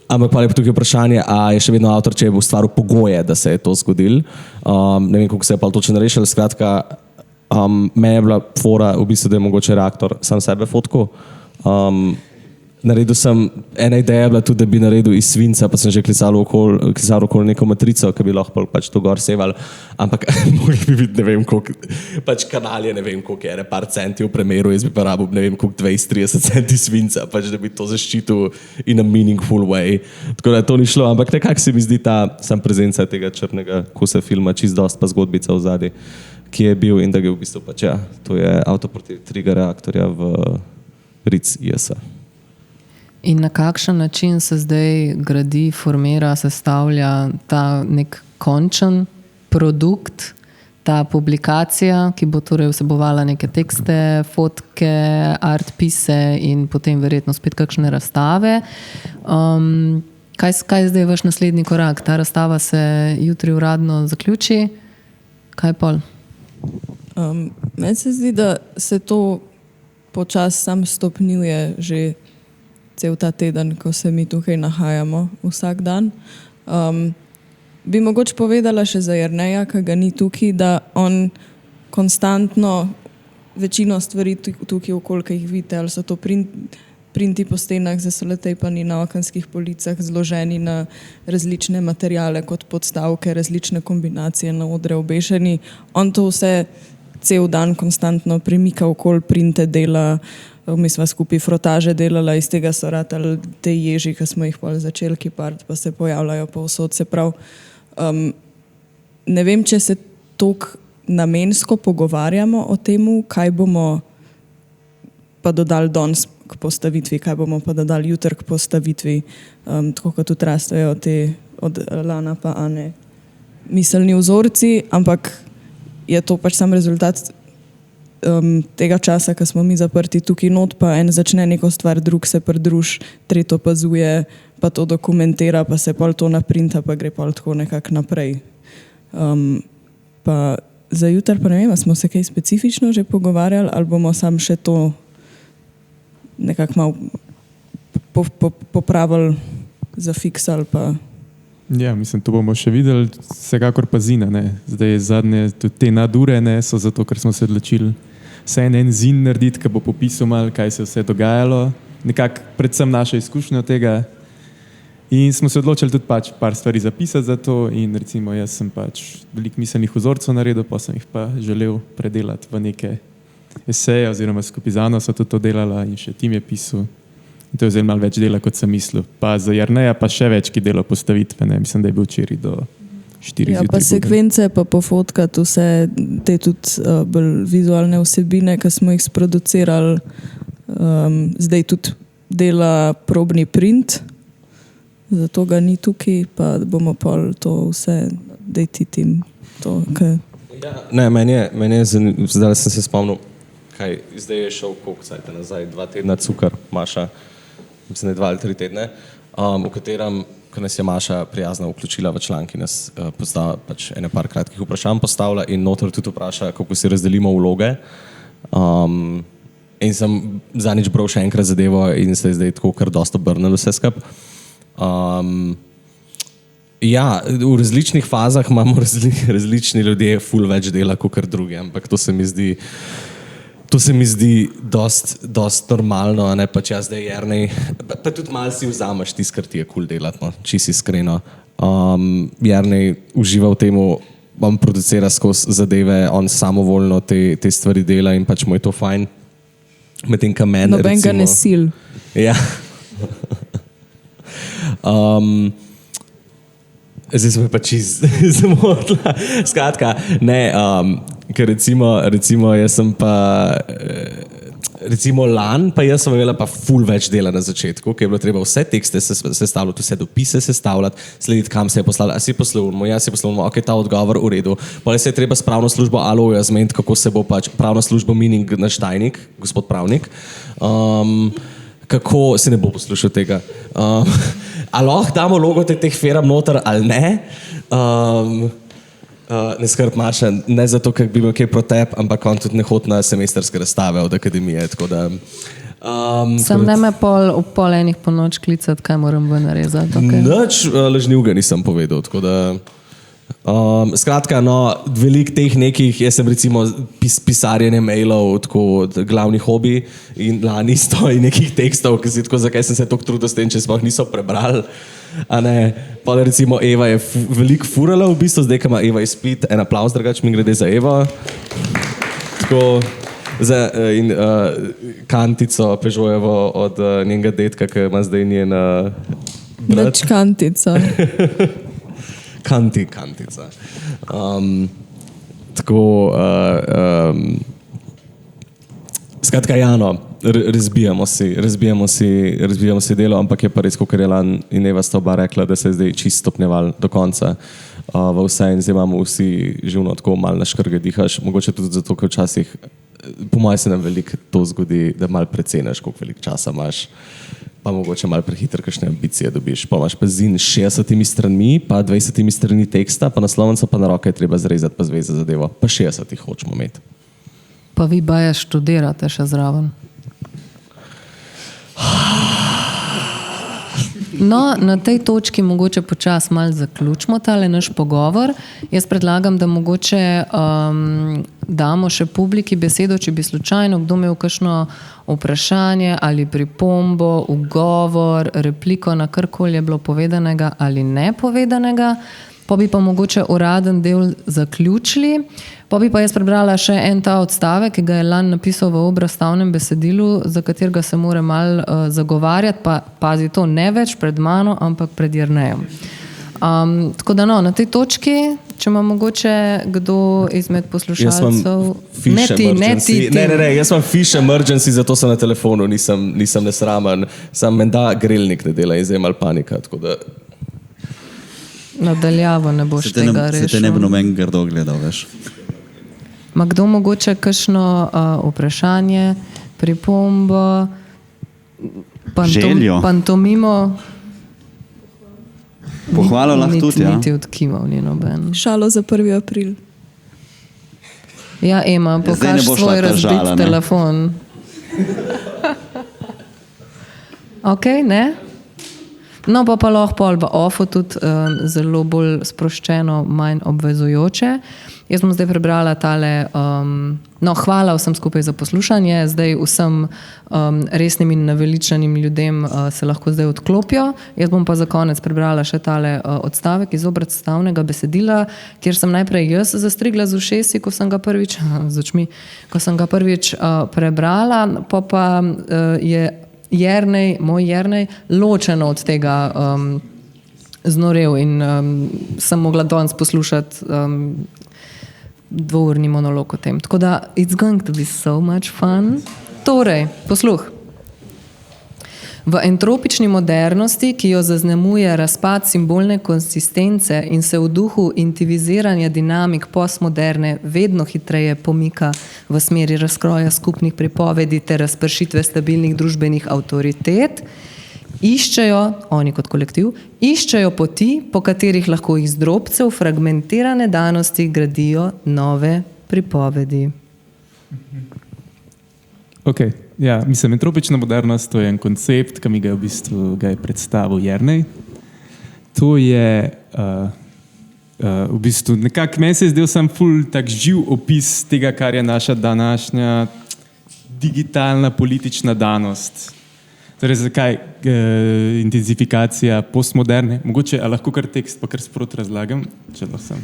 Ampak pa je tukaj vprašanje, a je še vedno avtor, če je ustvaril pogoje, da se je to zgodilo. Ne vem, kako se je pa točno rešilo. Skratka, meni je bila fora, v bistvu, da je mogoče reaktor sam sebe fotko. Naredil sem, ena ideja je bila tudi, da bi naredil iz svinca, pa sem že klical okoli neko matrico, ki bi lahko pač to gor seval, ampak mogli bi biti, ne vem koliko, pač kanal je, ne vem koliko je, par centi v premeru, jaz bi pa rabil, ne vem koliko, 20-30 centi svinca, pač da bi to zaščitil in a meaningful way. Tako da to ni šlo, ampak nekako se mi zdi ta sam prezenca tega črnega kusa filma, čist dost pa zgodbica v zadnji, ki je bil in da je v bistvu pač, ja, to je avtoportret Trigger reaktorja v Ritz IS-a. In na kakšen način se zdaj gradi, formira, sestavlja ta nek končen produkt, ta publikacija, ki bo torej vsebovala neke tekste, fotke, artpise in potem verjetno spet kakšne razstave. Kaj je zdaj vaš naslednji korak? Ta razstava se jutri uradno zaključi. Kaj pol? Meni se zdi, da se to počasi sam stopnjuje že cel ta teden, ko se mi tukaj nahajamo vsak dan. Bi mogoče povedala še za Jerneja, ki ga ni tukaj, da on konstantno večino stvari tukaj okoli, ki jih vidite, ali so to printi po stenah, zasolotejpani na okenskih policah, zloženi na različne materiale kot podstavke, različne kombinacije na odre obešeni. On to vse cel dan konstantno premika okoli, printe dela. Mi smo skupaj frotaže delala, iz tega so ratali te ježi, ki smo jih pol začeli kipart, pa se pojavljajo povsod. Se prav, ne vem, če se toliko namensko pogovarjamo o temu, kaj bomo pa dodali danes k postavitvi, kaj bomo pa dodali jutri k postavitvi, tako kot tudi rastejo te od Lana pa Ane miselni vzorci, ampak je to pač sam rezultat tega časa, ko smo mi zaprti tukaj not, pa en začne neko stvar, drug se pridruž, tretji opazuje, pa to dokumentira, pa se pol to naprinta, pa gre pol tako nekako naprej. Pa za jutri pa ne vem, smo se kaj specifično že pogovarjali, ali bomo sam še to nekako malo popravili, zafiksali pa. Ja, mislim, to bomo še videli, vsekakor pa zina, ne. Zdaj zadnje, tudi te nadure, ne, so zato, ker smo se odločili vse en zin narediti, ki bo popisal malo, kaj se vse dogajalo, nekako predvsem naša izkušnja od tega. In smo se odločili tudi pač par stvari zapisati za to in recimo jaz sem pač veliko miselnih vzorcev naredil, pa sem jih pa želel predelati v neke eseje oziroma skupaj z Ano so tudi to delala in še tim je pisal. In to je zelo malo več dela, kot sem mislil. Pa za Jerneja pa še več, ki dela postavitve. Ne? Mislim, da je bil včeraj do 4 ja, pa sekvence, pa pofotkati vse te tudi bolj vizualne vsebine, ki smo jih sproducirali. Zdaj tudi dela probni print, zato ga ni tukaj, pa bomo pol to vse dejtitim. Ja, ne, meni je zanimivo, zdaj sem se spomnil, kaj, zdaj je šel koliko cajta nazaj, 2 tedna Cukar, Maša, mislim, 2 ali 3 tedne, v katerem, ko nas je Maša prijazno vključila v članek in nas pač ene par kratkih vprašanj postavila in noter tudi vpraša, kako si razdelimo vloge. In sem zadnjič bral še enkrat zadevo in se je zdaj tako kar dosta obrnilo vse skupaj. Ja, v različnih fazah imamo različni ljudje ful več dela kot kar drugi, ampak to se mi zdi dost normalno, a ne pa če zdaj Jernej, pa tudi malo si vzameš tisto, kar ti je cool delati, no, čisto iskreno. Jernej uživa v temu, on producira skozi zadeve, on samovoljno te stvari dela in pač mu je to fajn. Medtem, ka meni, recimo... Noben ga ne sil. Ja. Zdaj smo pa čisto zamotila. Skratka, ne, ker recimo jaz sem pa, recimo Lan, pa jaz sem imela pa ful več dela na začetku, ker je bilo treba vse tekste sestavljati, vse dopise sestavljati, slediti, kam se je poslala, a si poslovno, ja si poslovno, ok, ta odgovor, v redu. Potem se je treba s pravno službo Aloja zmeniti, kako se bo pač pravna služba meaning naš tajnik, gospod pravnik. kako se ne bo poslušal tega. A lahko damo logote teh feram noter ali ne? Ne skrb Maša, ne zato, ker bi bil kaj protep, ampak on tudi ne hodi na semestrske razstave od akademije. Sam ne me ob pol enih po noč klicati, kaj moram ven narezati. Okay. Nič lažnivega nisem povedal. Skratka, veliko teh nekih, jaz sem recimo pisarjenje mailov, tako glavni hobi in lani stoji nekih tekstov, ki si tako, zakaj sem se toliko trudil s tem, če sploh niso prebrali. Pa recimo Eva je veliko furala v bistvu, zdaj, ko ima Eva izpit, en aplavz drugač mi grede za Eva. Tako, in Kantico Pežojevo od njenega detka, ki ima zdaj njen brat. Več Kantica. Kantica. Skratka, razbijamo si delo, ampak je pa res, kot je Lan in Eva sta oba rekla, da se je zdaj čisto stopnjeval do konca v vse in zdaj imamo vsi živno tako malo na škrge dihaš, mogoče tudi zato, ker včasih, po mojem se nam veliko to zgodi, da malo preceniš, koliko veliko časa imaš, pa mogoče malo prehiter kakšne ambicije dobiš, pa imaš pa zin 60 stranmi, pa 20 strani teksta, pa naslovnico, pa na roke je treba zrezati, pa zveze zadevo, pa 60 jih hočemo imeti. Pa vi baje študirate še zraven. No, na tej točki mogoče počas malo zaključimo tale naš pogovor. Jaz predlagam, da mogoče damo še publiki besedo, če bi slučajno kdo imel kakšno vprašanje ali pripombo, ugovor, repliko na karkoli je bilo povedanega ali nepovedanega. Pa bi pa mogoče uraden del zaključili. Pa bi pa jaz prebrala še en ta odstavek, ki ga je Lan napisal v obrazstavnem besedilu, za katerega se mora malo zagovarjati, pa pazi to ne več pred mano, ampak pred Jernejem. Tako da na tej točki, če ima mogoče kdo izmed poslušalcev... Ne, jaz imam fish emergency, zato sem na telefonu, nisem nesramen. Sam menda grelnik ne dela in zdaj malo panika, tako da... Nadaljavo ne boš tega rešil. Se te ne bi noben grdo gledal, veš. Ma kdo mogoče kakšno vprašanje, pripombo, željo, pantomimo? Pohvalo lahko tudi, ja. Niti odkimal ni noben. Šalo za 1. april. Ja, Ema, pokaž svoj razbit telefon. Ok, ne? No, pa lahko pol v ofu tudi zelo bolj sproščeno, manj obvezujoče. Jaz bom zdaj prebrala tale, hvala vsem skupaj za poslušanje, zdaj vsem resnim in naveličanim ljudem se lahko zdaj odklopijo. Jaz bom pa za konec prebrala še tale odstavek iz obrazstavnega besedila, kjer sem najprej jaz zastrigla z ušesi, ko sem ga prvič prebrala, pa je moj Jernej, ločeno od tega znorev in sem mogla danes poslušati dvourni monolog o tem. Tako da, it's going to be so much fun. Torej, posluh. V entropični modernosti, ki jo zaznamuje razpad simbolne konsistence in se v duhu intiviziranja dinamik postmoderne vedno hitreje pomika v smeri razkroja skupnih pripovedi ter razpršitve stabilnih družbenih avtoritet, oni kot kolektiv, iščejo poti, po katerih lahko iz drobcev fragmentirane danosti gradijo nove pripovedi. Ok. Ja, mislim, entropična modernost, to je en koncept, ki mi ga je predstavil Jernej. To je v bistvu nekako, meni se je zdel sam ful tak živ opis tega, kar je naša današnja digitalna politična danost. Torej, zakaj intenzifikacija postmoderne? Mogoče, a lahko kar tekst, pa kar sprot razlagam? Če to sem.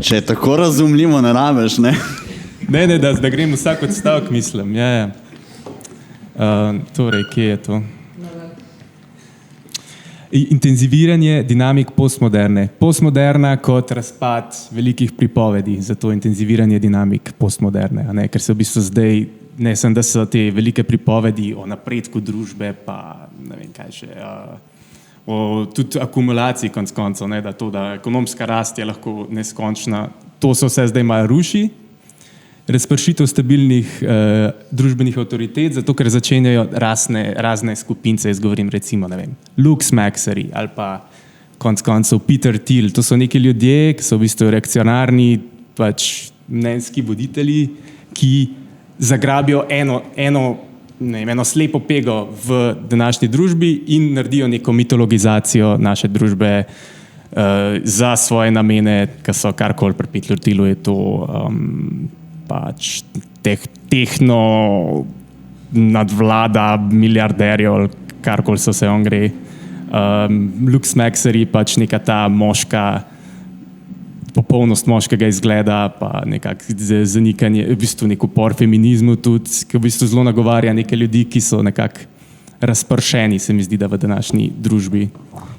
Če je tako razumljivo, ne rabeš, ne? Ne, da grem vsak odstavek, mislim. Ja. Torej, kje je to? Intenziviranje dinamik postmoderne. Postmoderna kot razpad velikih pripovedi, zato intenziviranje dinamik postmoderne. Ker se v bistvu zdaj, ne sem, da so te velike pripovedi o napredku družbe, pa ne vem kaj še, o tudi akumulaciji konc koncev, da ekonomska rast je lahko neskončna. To se vse zdaj malo ruši. razpršitev stabilnih družbenih avtoritet, zato ker začenjajo razne skupince, jaz govorim recimo, ne vem, Lux Maxery ali pa konec koncev Peter Thiel. To so neki ljudje, ki so v bistvu reakcionarni, pač mnenjski voditelji, ki zagrabijo eno slepo pego v današnji družbi in naredijo neko mitologizacijo naše družbe za svoje namene, ki so karkoli pri Peteru Thielu je to pač tehno nadvlada milijarderjev ali karkoli se on gre. Lux Maxery pač neka ta moška, popolnost moškega izgleda, pa nekak zanikanje, v bistvu nek upor feminizmu tudi, ki v bistvu zelo nagovarja neke ljudi, ki so nekako razpršeni, se mi zdi, da v današnji družbi.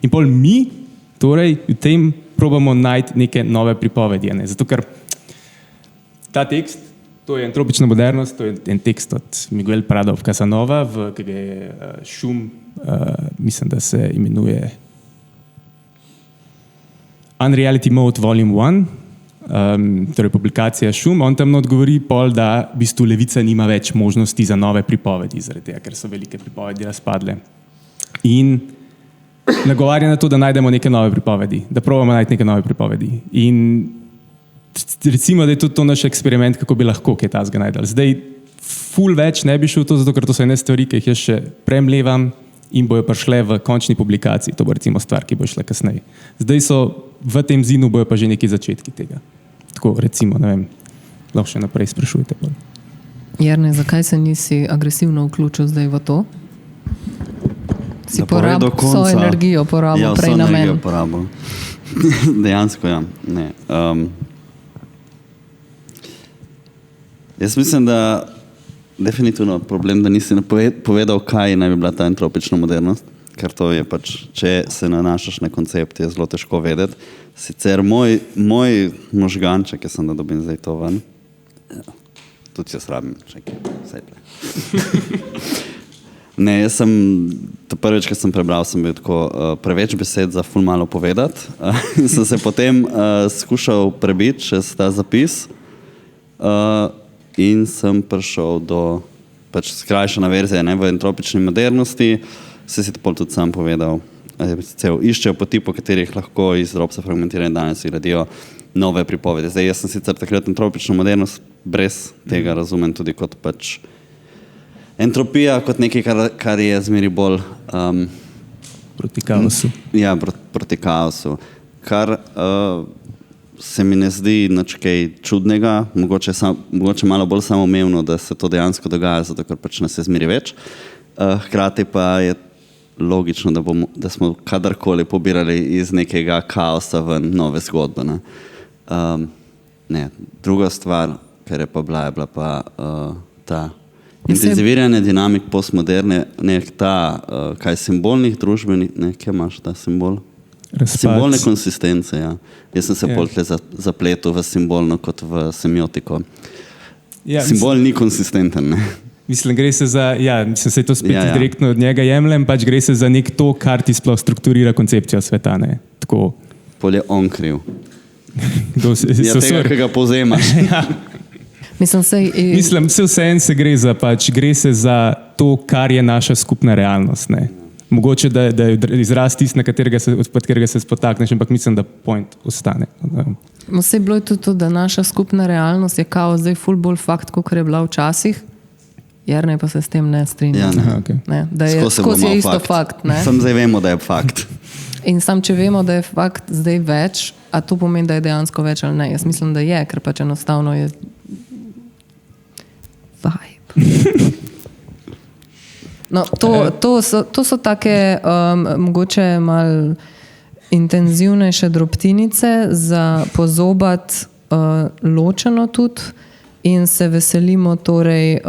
In pol mi, torej, v tem probamo najti neke nove pripovedi, ne? Zato ker ta tekst, to je Entropična modernost, to je en tekst od Miguel Prado Casanova, ki ga je Šum, mislim, da se imenuje Unreality Mode Volume 1, torej publikacija Šum, on tam odgovori pol, da v bistvu levica nima več možnosti za nove pripovedi, zaradi tega, ker so velike pripovedi razpadle. In nagovarja na to, da najdemo neke nove pripovedi, da probamo najti neke nove pripovedi. In recimo, da je tudi to naš eksperiment, kako bi lahko kaj tazga najdel. Zdaj, ful več ne bi šel to, zato ker to so ene stvari, ki jih jaz še premlevam in bojo prišle v končni publikaciji. To bo recimo stvar, ki bo šla kasneje. Zdaj so v tem zinu bojo pa že neki začetki tega. Tako recimo, ne vem, lahko še naprej sprašujete. Jernej, zakaj se nisi agresivno vključil zdaj v to? Si porabil vso energijo, porabil prej na meni. Ja, vso energijo porabil. Dejansko, ja. Ne. Jaz mislim, da definitivno problem, da nisi povedal, kaj naj bi bila ta entropična modernost, ker to je pač, če se nanašaš na koncept, je zelo težko vedeti. Sicer moj možganček, ki sem da dobim zdaj to ven, tudi jaz rabim, čekaj, vsaj tle. Ne, jaz sem, to prvič, ko sem prebral, sem bil tako preveč besed za ful malo povedati in sem se potem skušal prebiti čez ta zapis in sem prišel do pač skrajšana verzija, ne, v entropični modernosti, se si to pol tudi sam povedal, iščejo poti, po katerih lahko iz ropsa fragmentiranja danes gradijo nove pripovedi. Zdaj, jaz sem sicer takrat entropično modernost brez tega razumem tudi kot pač entropija, kot nekaj, kar je zmeri bolj proti kaosu. Ja, proti kaosu. Kar se mi ne zdi nič kaj čudnega, mogoče malo bolj samoumevno, da se to dejansko dogaja, zato ker pač nas je zmeri več. Hkrati pa je logično, da smo kadarkoli pobirali iz nekega kaosa ven nove zgodbe. Ne. Druga stvar, kar je pa bila, je bila pa ta intenziviranje dinamik postmoderne, kaj simbolnih družbenih, kje imaš ta simbol? Razpad. Simbolne konsistence, ja. Jaz sem se pol tle zapletel v simbolno kot v semiotiko. Ja, simbol ni konsistenten, ne? Mislim, gre se za, mislim, se to spet direktno od njega jemljem, pač gre se za nek to, kar ti sploh strukturira koncepcijo sveta, ne? Tako. Pol je on kriv. Tega, ki ga povzemaš. Ja. Mislim, vseeno se gre za gre se za to, kar je naša skupna realnost, ne? Mogoče, da je izraz tist, od katerega se spotakneš, ampak mislim, da point ostane. Vse bilo je tudi to, da naša skupna realnost je kao zdaj ful bolj fakt, kot je bila včasih, Jernej pa se s tem ne strinja. Ja, ne. Da je skozi isto fakt. Sam zdaj vemo, da je fakt. In sam, če vemo, da je fakt zdaj več, a to pomeni, da je dejansko več ali ne? Jaz mislim, da je, ker pač enostavno je vibe. No, to so take mogoče malo intenzivnejše drobtinice za pozobati ločeno tudi in se veselimo torej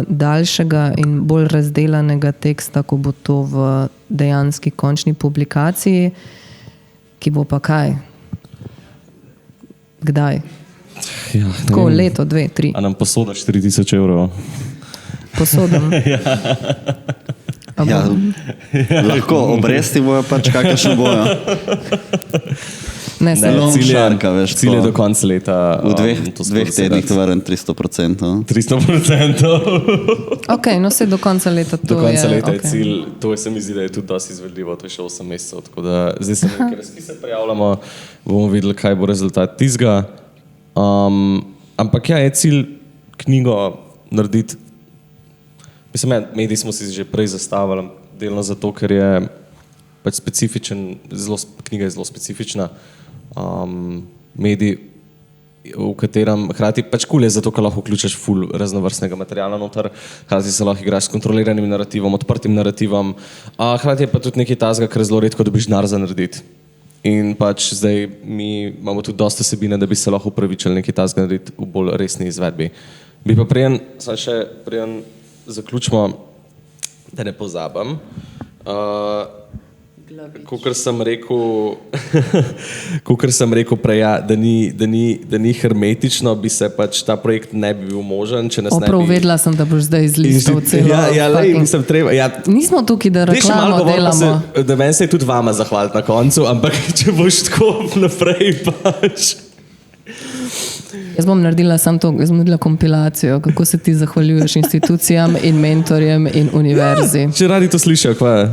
daljšega in bolj razdelanega teksta, ko bo to v dejanski končni publikaciji, ki bo pa kaj? Kdaj? Ja, tako leto, 2, 3. A nam posodaš 3000 evrov? Posodam. Lahko, obresti bojo pač kakršne bojo. Ne, Ne, Long cilj je- sharka, veš, cilj je tako. do konca leta. V to dveh skoraj tednih sedeti. to vrnem 300%. 300%. Ok, no se do konca leta to Do konca je. leta je okej. cilj, to se mi zdi, da je tudi dosti izvedljivo, to je še 8 mesecev. Tako da zdaj se nekaj razpise prijavljamo, bomo videli, kaj bo rezultat tizga. Ampak ja, je cilj knjigo narediti. Mislim, ja, mediji smo si že prej zastavili, delno zato, ker je pač specifičen, knjiga je zelo specifična. Medij, v katerem hkrati pač kul je zato, ker lahko vključiš ful raznovrstnega materiala noter, hkrati se lahko igraš s kontroliranim narativom, odprtim narativom, hkrati je pa tudi nekaj tazga, kar zelo redko dobiš denar za narediti. In pač zdaj mi imamo tudi dosta vsebine, da bi se lahko upravičili nekaj tazga narediti v bolj resni izvedbi. Bi pa preden zaključimo, da ne pozabim. Kakor sem rekel prej, ja, da ni hermetično, bi se pač ta projekt ne bi bil možen, če nas ne Prav bi... vedela sem, da boš zdaj izlistal celo. Ja, lej, mislim, treba... Ja, Nismo tukaj, da daj še malo reklamo govor, pa delamo. da meni se je tudi vama zahvaliti na koncu, ampak če boš tako naprej pač... Jaz bom naredila samo to, jaz bom naredila kompilacijo, kako se ti zahvaljuješ institucijam in mentorjem in univerzi. Če radi to slišijo, kva je?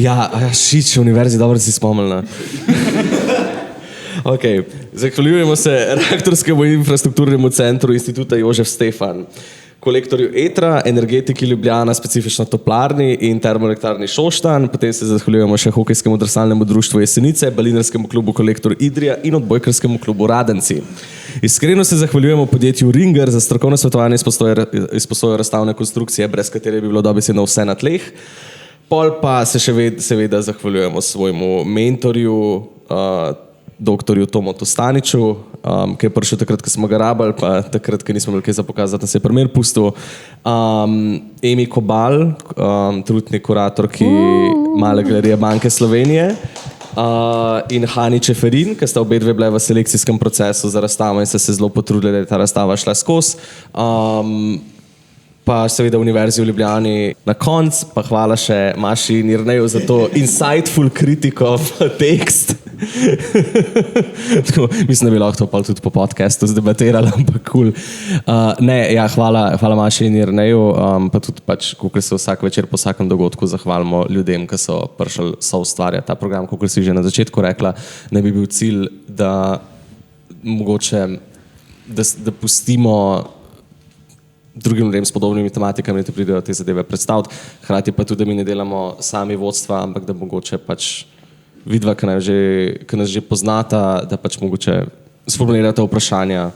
Ja, šič, univerzi, dobro si spomnila. Okay. Zahvaljujemo se Reaktorskemu infrastrukturnemu centru Instituta Jožef Stefan, Kolektorju Etra, Energetiki Ljubljana, specifično toplarni in termoelektrarni Šoštanj, potem se zahvaljujemo še Hokejskemu drsalnemu društvu Jesenice, Balinarskemu klubu Kolektor Idrija in Odbojkarskemu klubu Radenci. Iskreno se zahvaljujemo podjetju Ringer za strokovno svetovanje izposojo razstavne konstrukcije, brez katere bi bilo dobesedno vse na tleh. Pol pa se še seveda zahvaljujemo svojemu mentorju, doktorju Tomotu Staniču, ki je prišel takrat, ko smo ga rabili, pa takrat, ko nismo imeli kaj za pokazati, nas je primer pustil. Emi Kobal, trenutni kuratorki Male galerije Banke Slovenije, in Hani Čeferin, ki sta obedve bile v selekcijskem procesu za razstavo in sta se zelo potrudili, da je ta razstava šla skozi. Pa seveda Univerzi v Ljubljani na koncu, pa hvala še Maši in Jerneju za to insightful kritiko v tekst. Mislim, da bi lahko to pa tudi po podcastu zdebatirali, ampak kul. Hvala Maši in Jerneju, pa tudi pač, kakor se vsak večer po vsakem dogodku zahvalimo ljudem, ki so prišli soustvarjati ta program, kakor si že na začetku rekla, ne bi bil cilj, da mogoče, da pustimo drugim ljudem s podobnimi tematikami, da pridejo te zadeve predstaviti, hkrati pa tudi, da mi ne delamo sami vodstva, ampak da mogoče pač vidva, ki nas že poznata, da pač mogoče sformulirate vprašanja,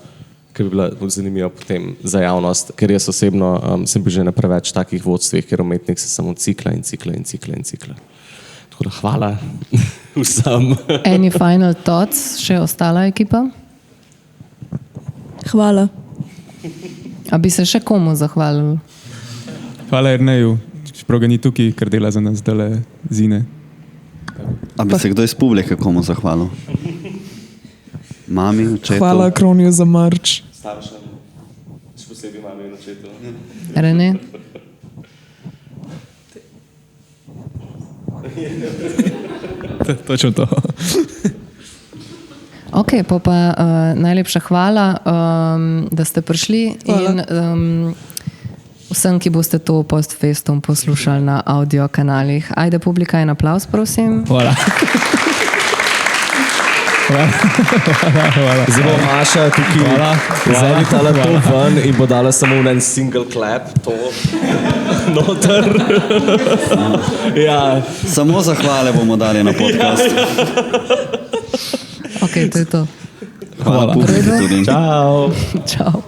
ki bi bila zanimiva potem za javnost, ker jaz osebno sem bil že na preveč takih vodstvih, ker umetnik se samo cikla in cikla in cikla in cikla. Tako da hvala vsem. Any final thoughts, še ostala ekipa? Hvala. A bi se še komu zahvalil? Hvala Jerneju, čeprav ga ni tukaj, ker dela za nas dale zine. A bi se kdo iz publike komu zahvalil? Mami, očetu? Hvala Kroniju za marč. Staršem, še posebej mami in očetu. Rene? Točno to. Ok, pa najlepša hvala, da ste prišli in vsem, ki boste to post-festum poslušali na audio kanalih. Ajde, publika, en aplavz, prosim. Hvala. Zdaj bo Maša tukaj zavitala to ven in bo dala samo en single clap, to noter. Ja. Samo zahvale bomo dali na podcast. Ok, to je to. Hvala publiki tudi. Čau. Čau.